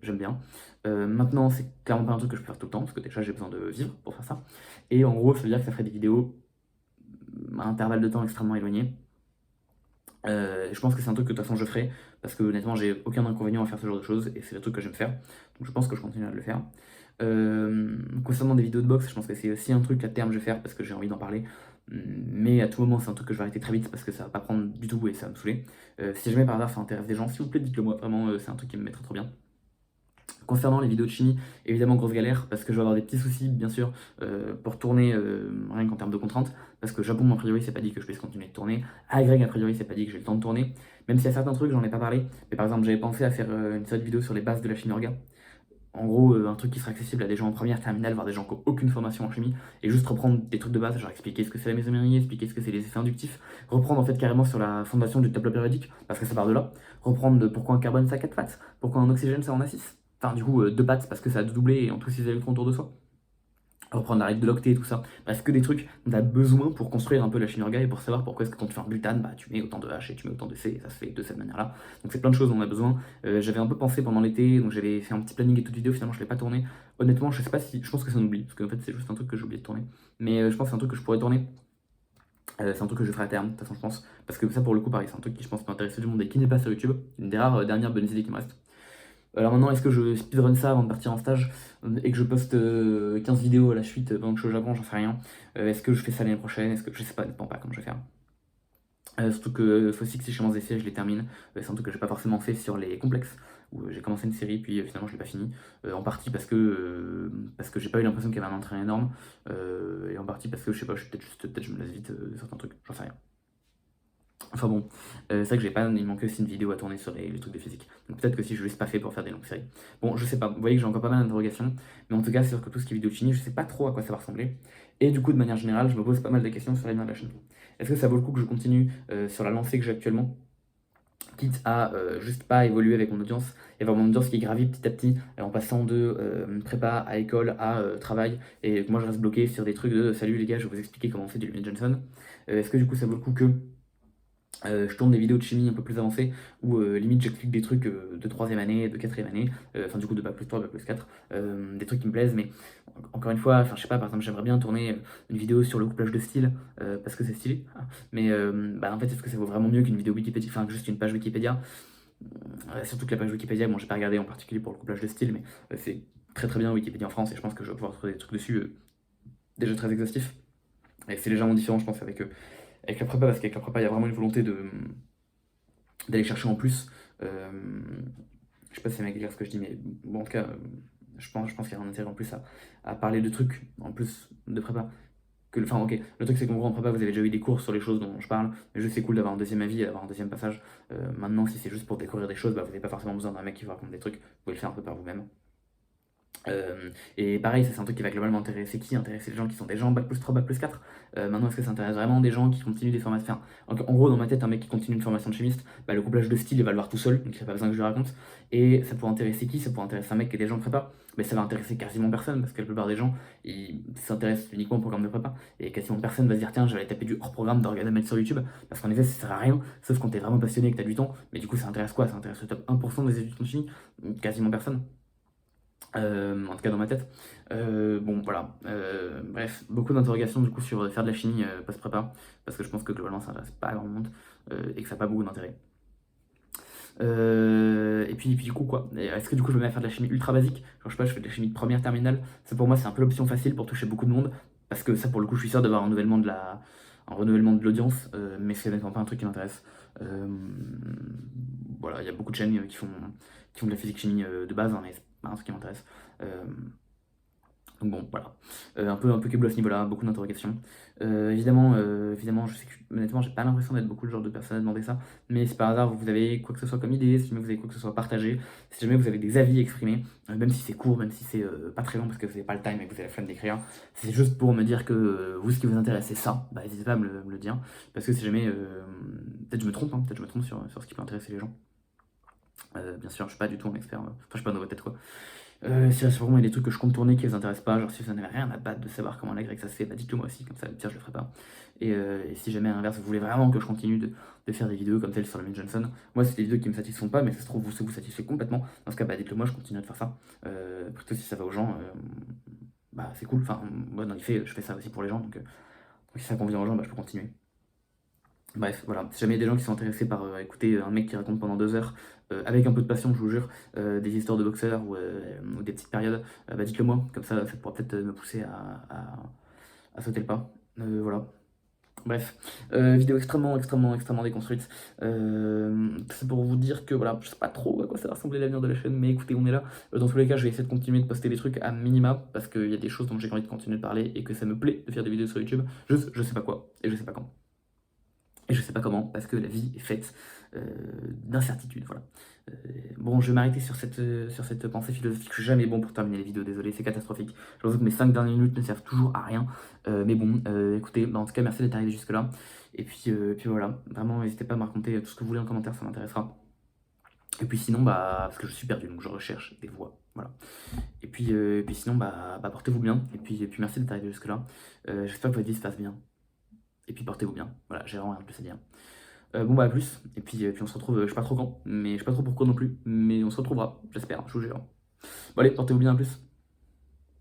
Speaker 1: J'aime bien. Maintenant, c'est clairement pas un truc que je peux faire tout le temps, parce que déjà j'ai besoin de vivre pour faire ça. Et en gros, ça veut dire que ça ferait des vidéos à intervalles de temps extrêmement éloignés. Je pense que c'est un truc que de toute façon je ferai, parce que honnêtement j'ai aucun inconvénient à faire ce genre de choses, et c'est le truc que j'aime faire, donc je pense que je continuerai à le faire. Concernant des vidéos de boxe, je pense que c'est aussi un truc à terme je vais faire, parce que j'ai envie d'en parler, mais à tout moment c'est un truc que je vais arrêter très vite, parce que ça va pas prendre du tout et ça va me saouler. Si jamais par hasard ça intéresse des gens, s'il vous plaît dites-le moi, vraiment c'est un truc qui me mettrait trop bien. Concernant les vidéos de chimie, évidemment grosse galère, parce que je vais avoir des petits soucis bien sûr pour tourner, rien qu'en termes de contraintes, parce que Japon a priori c'est pas dit que je puisse continuer de tourner, Greg a priori c'est pas dit que j'ai le temps de tourner, même s'il y a certains trucs j'en ai pas parlé, mais par exemple j'avais pensé à faire une série de vidéos sur les bases de la chimie orga. En gros, un truc qui sera accessible à des gens en première, terminale, voire des gens qui n'ont aucune formation en chimie, et juste reprendre des trucs de base, genre expliquer ce que c'est la mésomérie, expliquer ce que c'est les effets inductifs, reprendre en fait carrément sur la fondation du tableau périodique, parce que ça part de là, reprendre de pourquoi un carbone ça a 4 pattes, pourquoi un oxygène ça en a 6, enfin du coup 2 pattes parce que ça a doublé et en tous 6 électrons autour de soi, reprendre la règle de l'octet et tout ça. Bref, que des trucs dont tu as besoin pour construire un peu la chimie orga et pour savoir pourquoi est-ce que quand tu fais un butane, bah, tu mets autant de H et tu mets autant de C, et ça se fait de cette manière-là. Donc c'est plein de choses dont on a besoin. J'avais un peu pensé pendant l'été, donc j'avais fait un petit planning et toute vidéo, finalement je l'ai pas tourné. Honnêtement, je sais pas si. Je pense que ça m'oublie, parce qu'en fait c'est juste un truc que j'ai oublié de tourner. Mais je pense que c'est un truc que je pourrais tourner. C'est un truc que je ferai à terme, de toute façon je pense. Parce que ça pour le coup pareil, c'est un truc qui je pense peut intéresser du monde et qui n'est pas sur YouTube. Une des rares dernières bonnes idées qui me restent. Alors maintenant, est-ce que je speedrun ça avant de partir en stage et que je poste 15 vidéos à la suite pendant que je suis au Japon, j'en sais rien. Est-ce que je fais ça l'année prochaine? Est-ce que je sais pas, dépend pas comment je vais faire. Surtout que Fossix, si je commence des séries, je les termine. C'est un truc que j'ai pas forcément fait sur les complexes, où j'ai commencé une série, puis finalement je l'ai pas fini. En partie parce que j'ai pas eu l'impression qu'il y avait un entrain énorme, et en partie parce que je sais pas, peut-être je me lasse vite de certains trucs, j'en sais rien. Enfin bon, c'est vrai que il manquait aussi une vidéo à tourner sur les trucs de physique. Donc peut-être que si je laisse pas fait pour faire des longues séries. Bon, je sais pas, vous voyez que j'ai encore pas mal d'interrogations, mais en tout cas, c'est sûr que tout ce qui est vidéo de chimie, je sais pas trop à quoi ça va ressembler. Et du coup, de manière générale, je me pose pas mal de questions sur l'avenir de la chaîne. Est-ce que ça vaut le coup que je continue sur la lancée que j'ai actuellement, quitte à juste pas évoluer avec mon audience et avoir mon audience qui gravit petit à petit en passant de prépa à école à travail et que moi je reste bloqué sur des trucs de salut les gars, je vais vous expliquer comment on fait du Limit Johnson. Est-ce que du coup ça vaut le coup que je tourne des vidéos de chimie un peu plus avancées où limite j'explique des trucs de troisième année, de quatrième année, enfin du coup de bac plus 3, bac plus 4, des trucs qui me plaisent, mais encore une fois, enfin je sais pas, par exemple j'aimerais bien tourner une vidéo sur le couplage de style, parce que c'est stylé, hein. Mais bah, en fait est-ce que ça vaut vraiment mieux qu'une vidéo Wikipédia, enfin juste une page Wikipédia. Surtout que la page Wikipédia, bon j'ai pas regardé en particulier pour le couplage de style, mais c'est très très bien Wikipédia en France et je pense que je vais pouvoir trouver des trucs dessus déjà très exhaustifs. Et c'est légèrement différent je pense avec la prépa, parce qu'avec la prépa il y a vraiment une volonté d'aller chercher en plus. Je sais pas si c'est méga clair ce que je dis, mais bon, en tout cas, je pense qu'il y a un intérêt en plus à parler de trucs en plus de prépa. Enfin, ok, le truc c'est qu'en gros en prépa vous avez déjà eu des cours sur les choses dont je parle, mais juste c'est cool d'avoir un deuxième avis, d'avoir un deuxième passage. Maintenant, si c'est juste pour découvrir des choses, bah, vous n'avez pas forcément besoin d'un mec qui vous raconte des trucs, vous pouvez le faire un peu par vous-même. Et pareil, ça c'est un truc qui va globalement intéresser qui? Intéresser les gens qui sont déjà en bac plus 3, bac plus 4. Maintenant, est-ce que ça intéresse vraiment des gens qui continuent des formations? Enfin, en gros, dans ma tête, un mec qui continue une formation de chimiste, bah, le couplage de style, il va le voir tout seul, donc il n'y a pas besoin que je lui raconte. Et ça pourrait intéresser qui? Ça pourrait intéresser un mec qui est déjà en prépa, mais ça va intéresser quasiment personne, parce que la plupart des gens, ils s'intéressent uniquement au programme de prépa. Et quasiment personne va se dire, tiens, j'allais taper du hors-programme d'organes à mettre sur YouTube, parce qu'en effet, ça sert à rien, sauf quand t'es vraiment passionné et que t'as du temps. Mais du coup, ça intéresse quoi? Ça intéresse le top 1% des étudiants de chimie? Quasiment personne. En tout cas dans ma tête. Bon voilà, bref, beaucoup d'interrogations du coup sur faire de la chimie post-prépa, parce que je pense que globalement ça intéresse pas grand monde et que ça n'a pas beaucoup d'intérêt. Et puis du coup quoi, est-ce que du coup je me mets à faire de la chimie ultra basique? Genre je sais pas, je fais de la chimie de première terminale, ça pour moi c'est un peu l'option facile pour toucher beaucoup de monde, parce que ça pour le coup je suis sûr d'avoir un renouvellement de l'audience, mais c'est honnêtement pas un truc qui m'intéresse. Euh, voilà, il y a beaucoup de chaînes qui font de la physique chimie de base, hein, mais c'est pas un truc qui m'intéresse. Euh, donc bon, voilà. Un peu câble à ce niveau-là, beaucoup d'interrogations. Évidemment, je sais que honnêtement, j'ai pas l'impression d'être beaucoup le genre de personne à demander ça, mais si par hasard vous avez quoi que ce soit comme idée, si jamais vous avez quoi que ce soit partagé, si jamais vous avez des avis exprimés, même si c'est court, même si c'est pas très long parce que vous n'avez pas le time et que vous avez la flemme d'écrire, si c'est juste pour me dire que vous, ce qui vous intéresse, c'est ça, bah n'hésitez pas à me le dire, parce que si jamais, peut-être je me trompe, hein, peut-être je me trompe sur ce qui peut intéresser les gens. Bien sûr, je suis pas du tout un expert, enfin je suis pas dans votre tête quoi. Si vraiment il y a des trucs que je compte tourner qui vous intéressent pas, genre si vous en avez rien à battre de savoir comment la grecque ça se fait, bah dites-le moi aussi, comme ça, pire je le ferai pas. Et si jamais à l'inverse vous voulez vraiment que je continue de faire des vidéos comme celle sur le Mint Johnson, moi c'est des vidéos qui me satisfont pas, mais ça se trouve vous satisfait complètement. Dans ce cas, bah dites-le moi, je continue de faire ça. Plutôt si ça va aux gens, bah c'est cool. Enfin, moi dans les faits, je fais ça aussi pour les gens, donc si ça convient aux gens, bah je peux continuer. Bref, voilà, si jamais il y a des gens qui sont intéressés par écouter un mec qui raconte pendant 2 heures, avec un peu de passion, je vous jure, des histoires de boxeurs ou des petites périodes, bah dites-le moi, comme ça pourra peut-être me pousser à sauter le pas. Voilà. Bref, vidéo extrêmement, extrêmement, extrêmement déconstruite. C'est pour vous dire que voilà, je sais pas trop à quoi ça va ressembler l'avenir de la chaîne, mais écoutez, on est là. Dans tous les cas, je vais essayer de continuer de poster des trucs à minima, parce qu'il y a des choses dont j'ai envie de continuer de parler et que ça me plaît de faire des vidéos sur YouTube. Juste, je sais pas quoi, et je sais pas quand. Et je sais pas comment, parce que la vie est faite d'incertitudes, voilà. Bon, je vais m'arrêter sur cette pensée philosophique. Je suis jamais bon pour terminer les vidéos, désolé, c'est catastrophique. J'avoue que mes 5 dernières minutes ne servent toujours à rien. Mais bon, écoutez, bah, en tout cas, merci d'être arrivé jusque-là. Et puis voilà, vraiment, n'hésitez pas à me raconter tout ce que vous voulez en commentaire, ça m'intéressera. Et puis sinon, bah, parce que je suis perdu, donc je recherche des voix, voilà. Et puis sinon, bah portez-vous bien. Et puis merci d'être arrivé jusque-là. J'espère que votre vie se passe bien. Et puis portez-vous bien. Voilà, j'ai vraiment rien de plus à dire. Bon bah à plus, et puis on se retrouve, je sais pas trop quand, mais je sais pas trop pourquoi non plus, mais on se retrouvera, j'espère, je vous jure. Bon allez, portez-vous bien, à plus.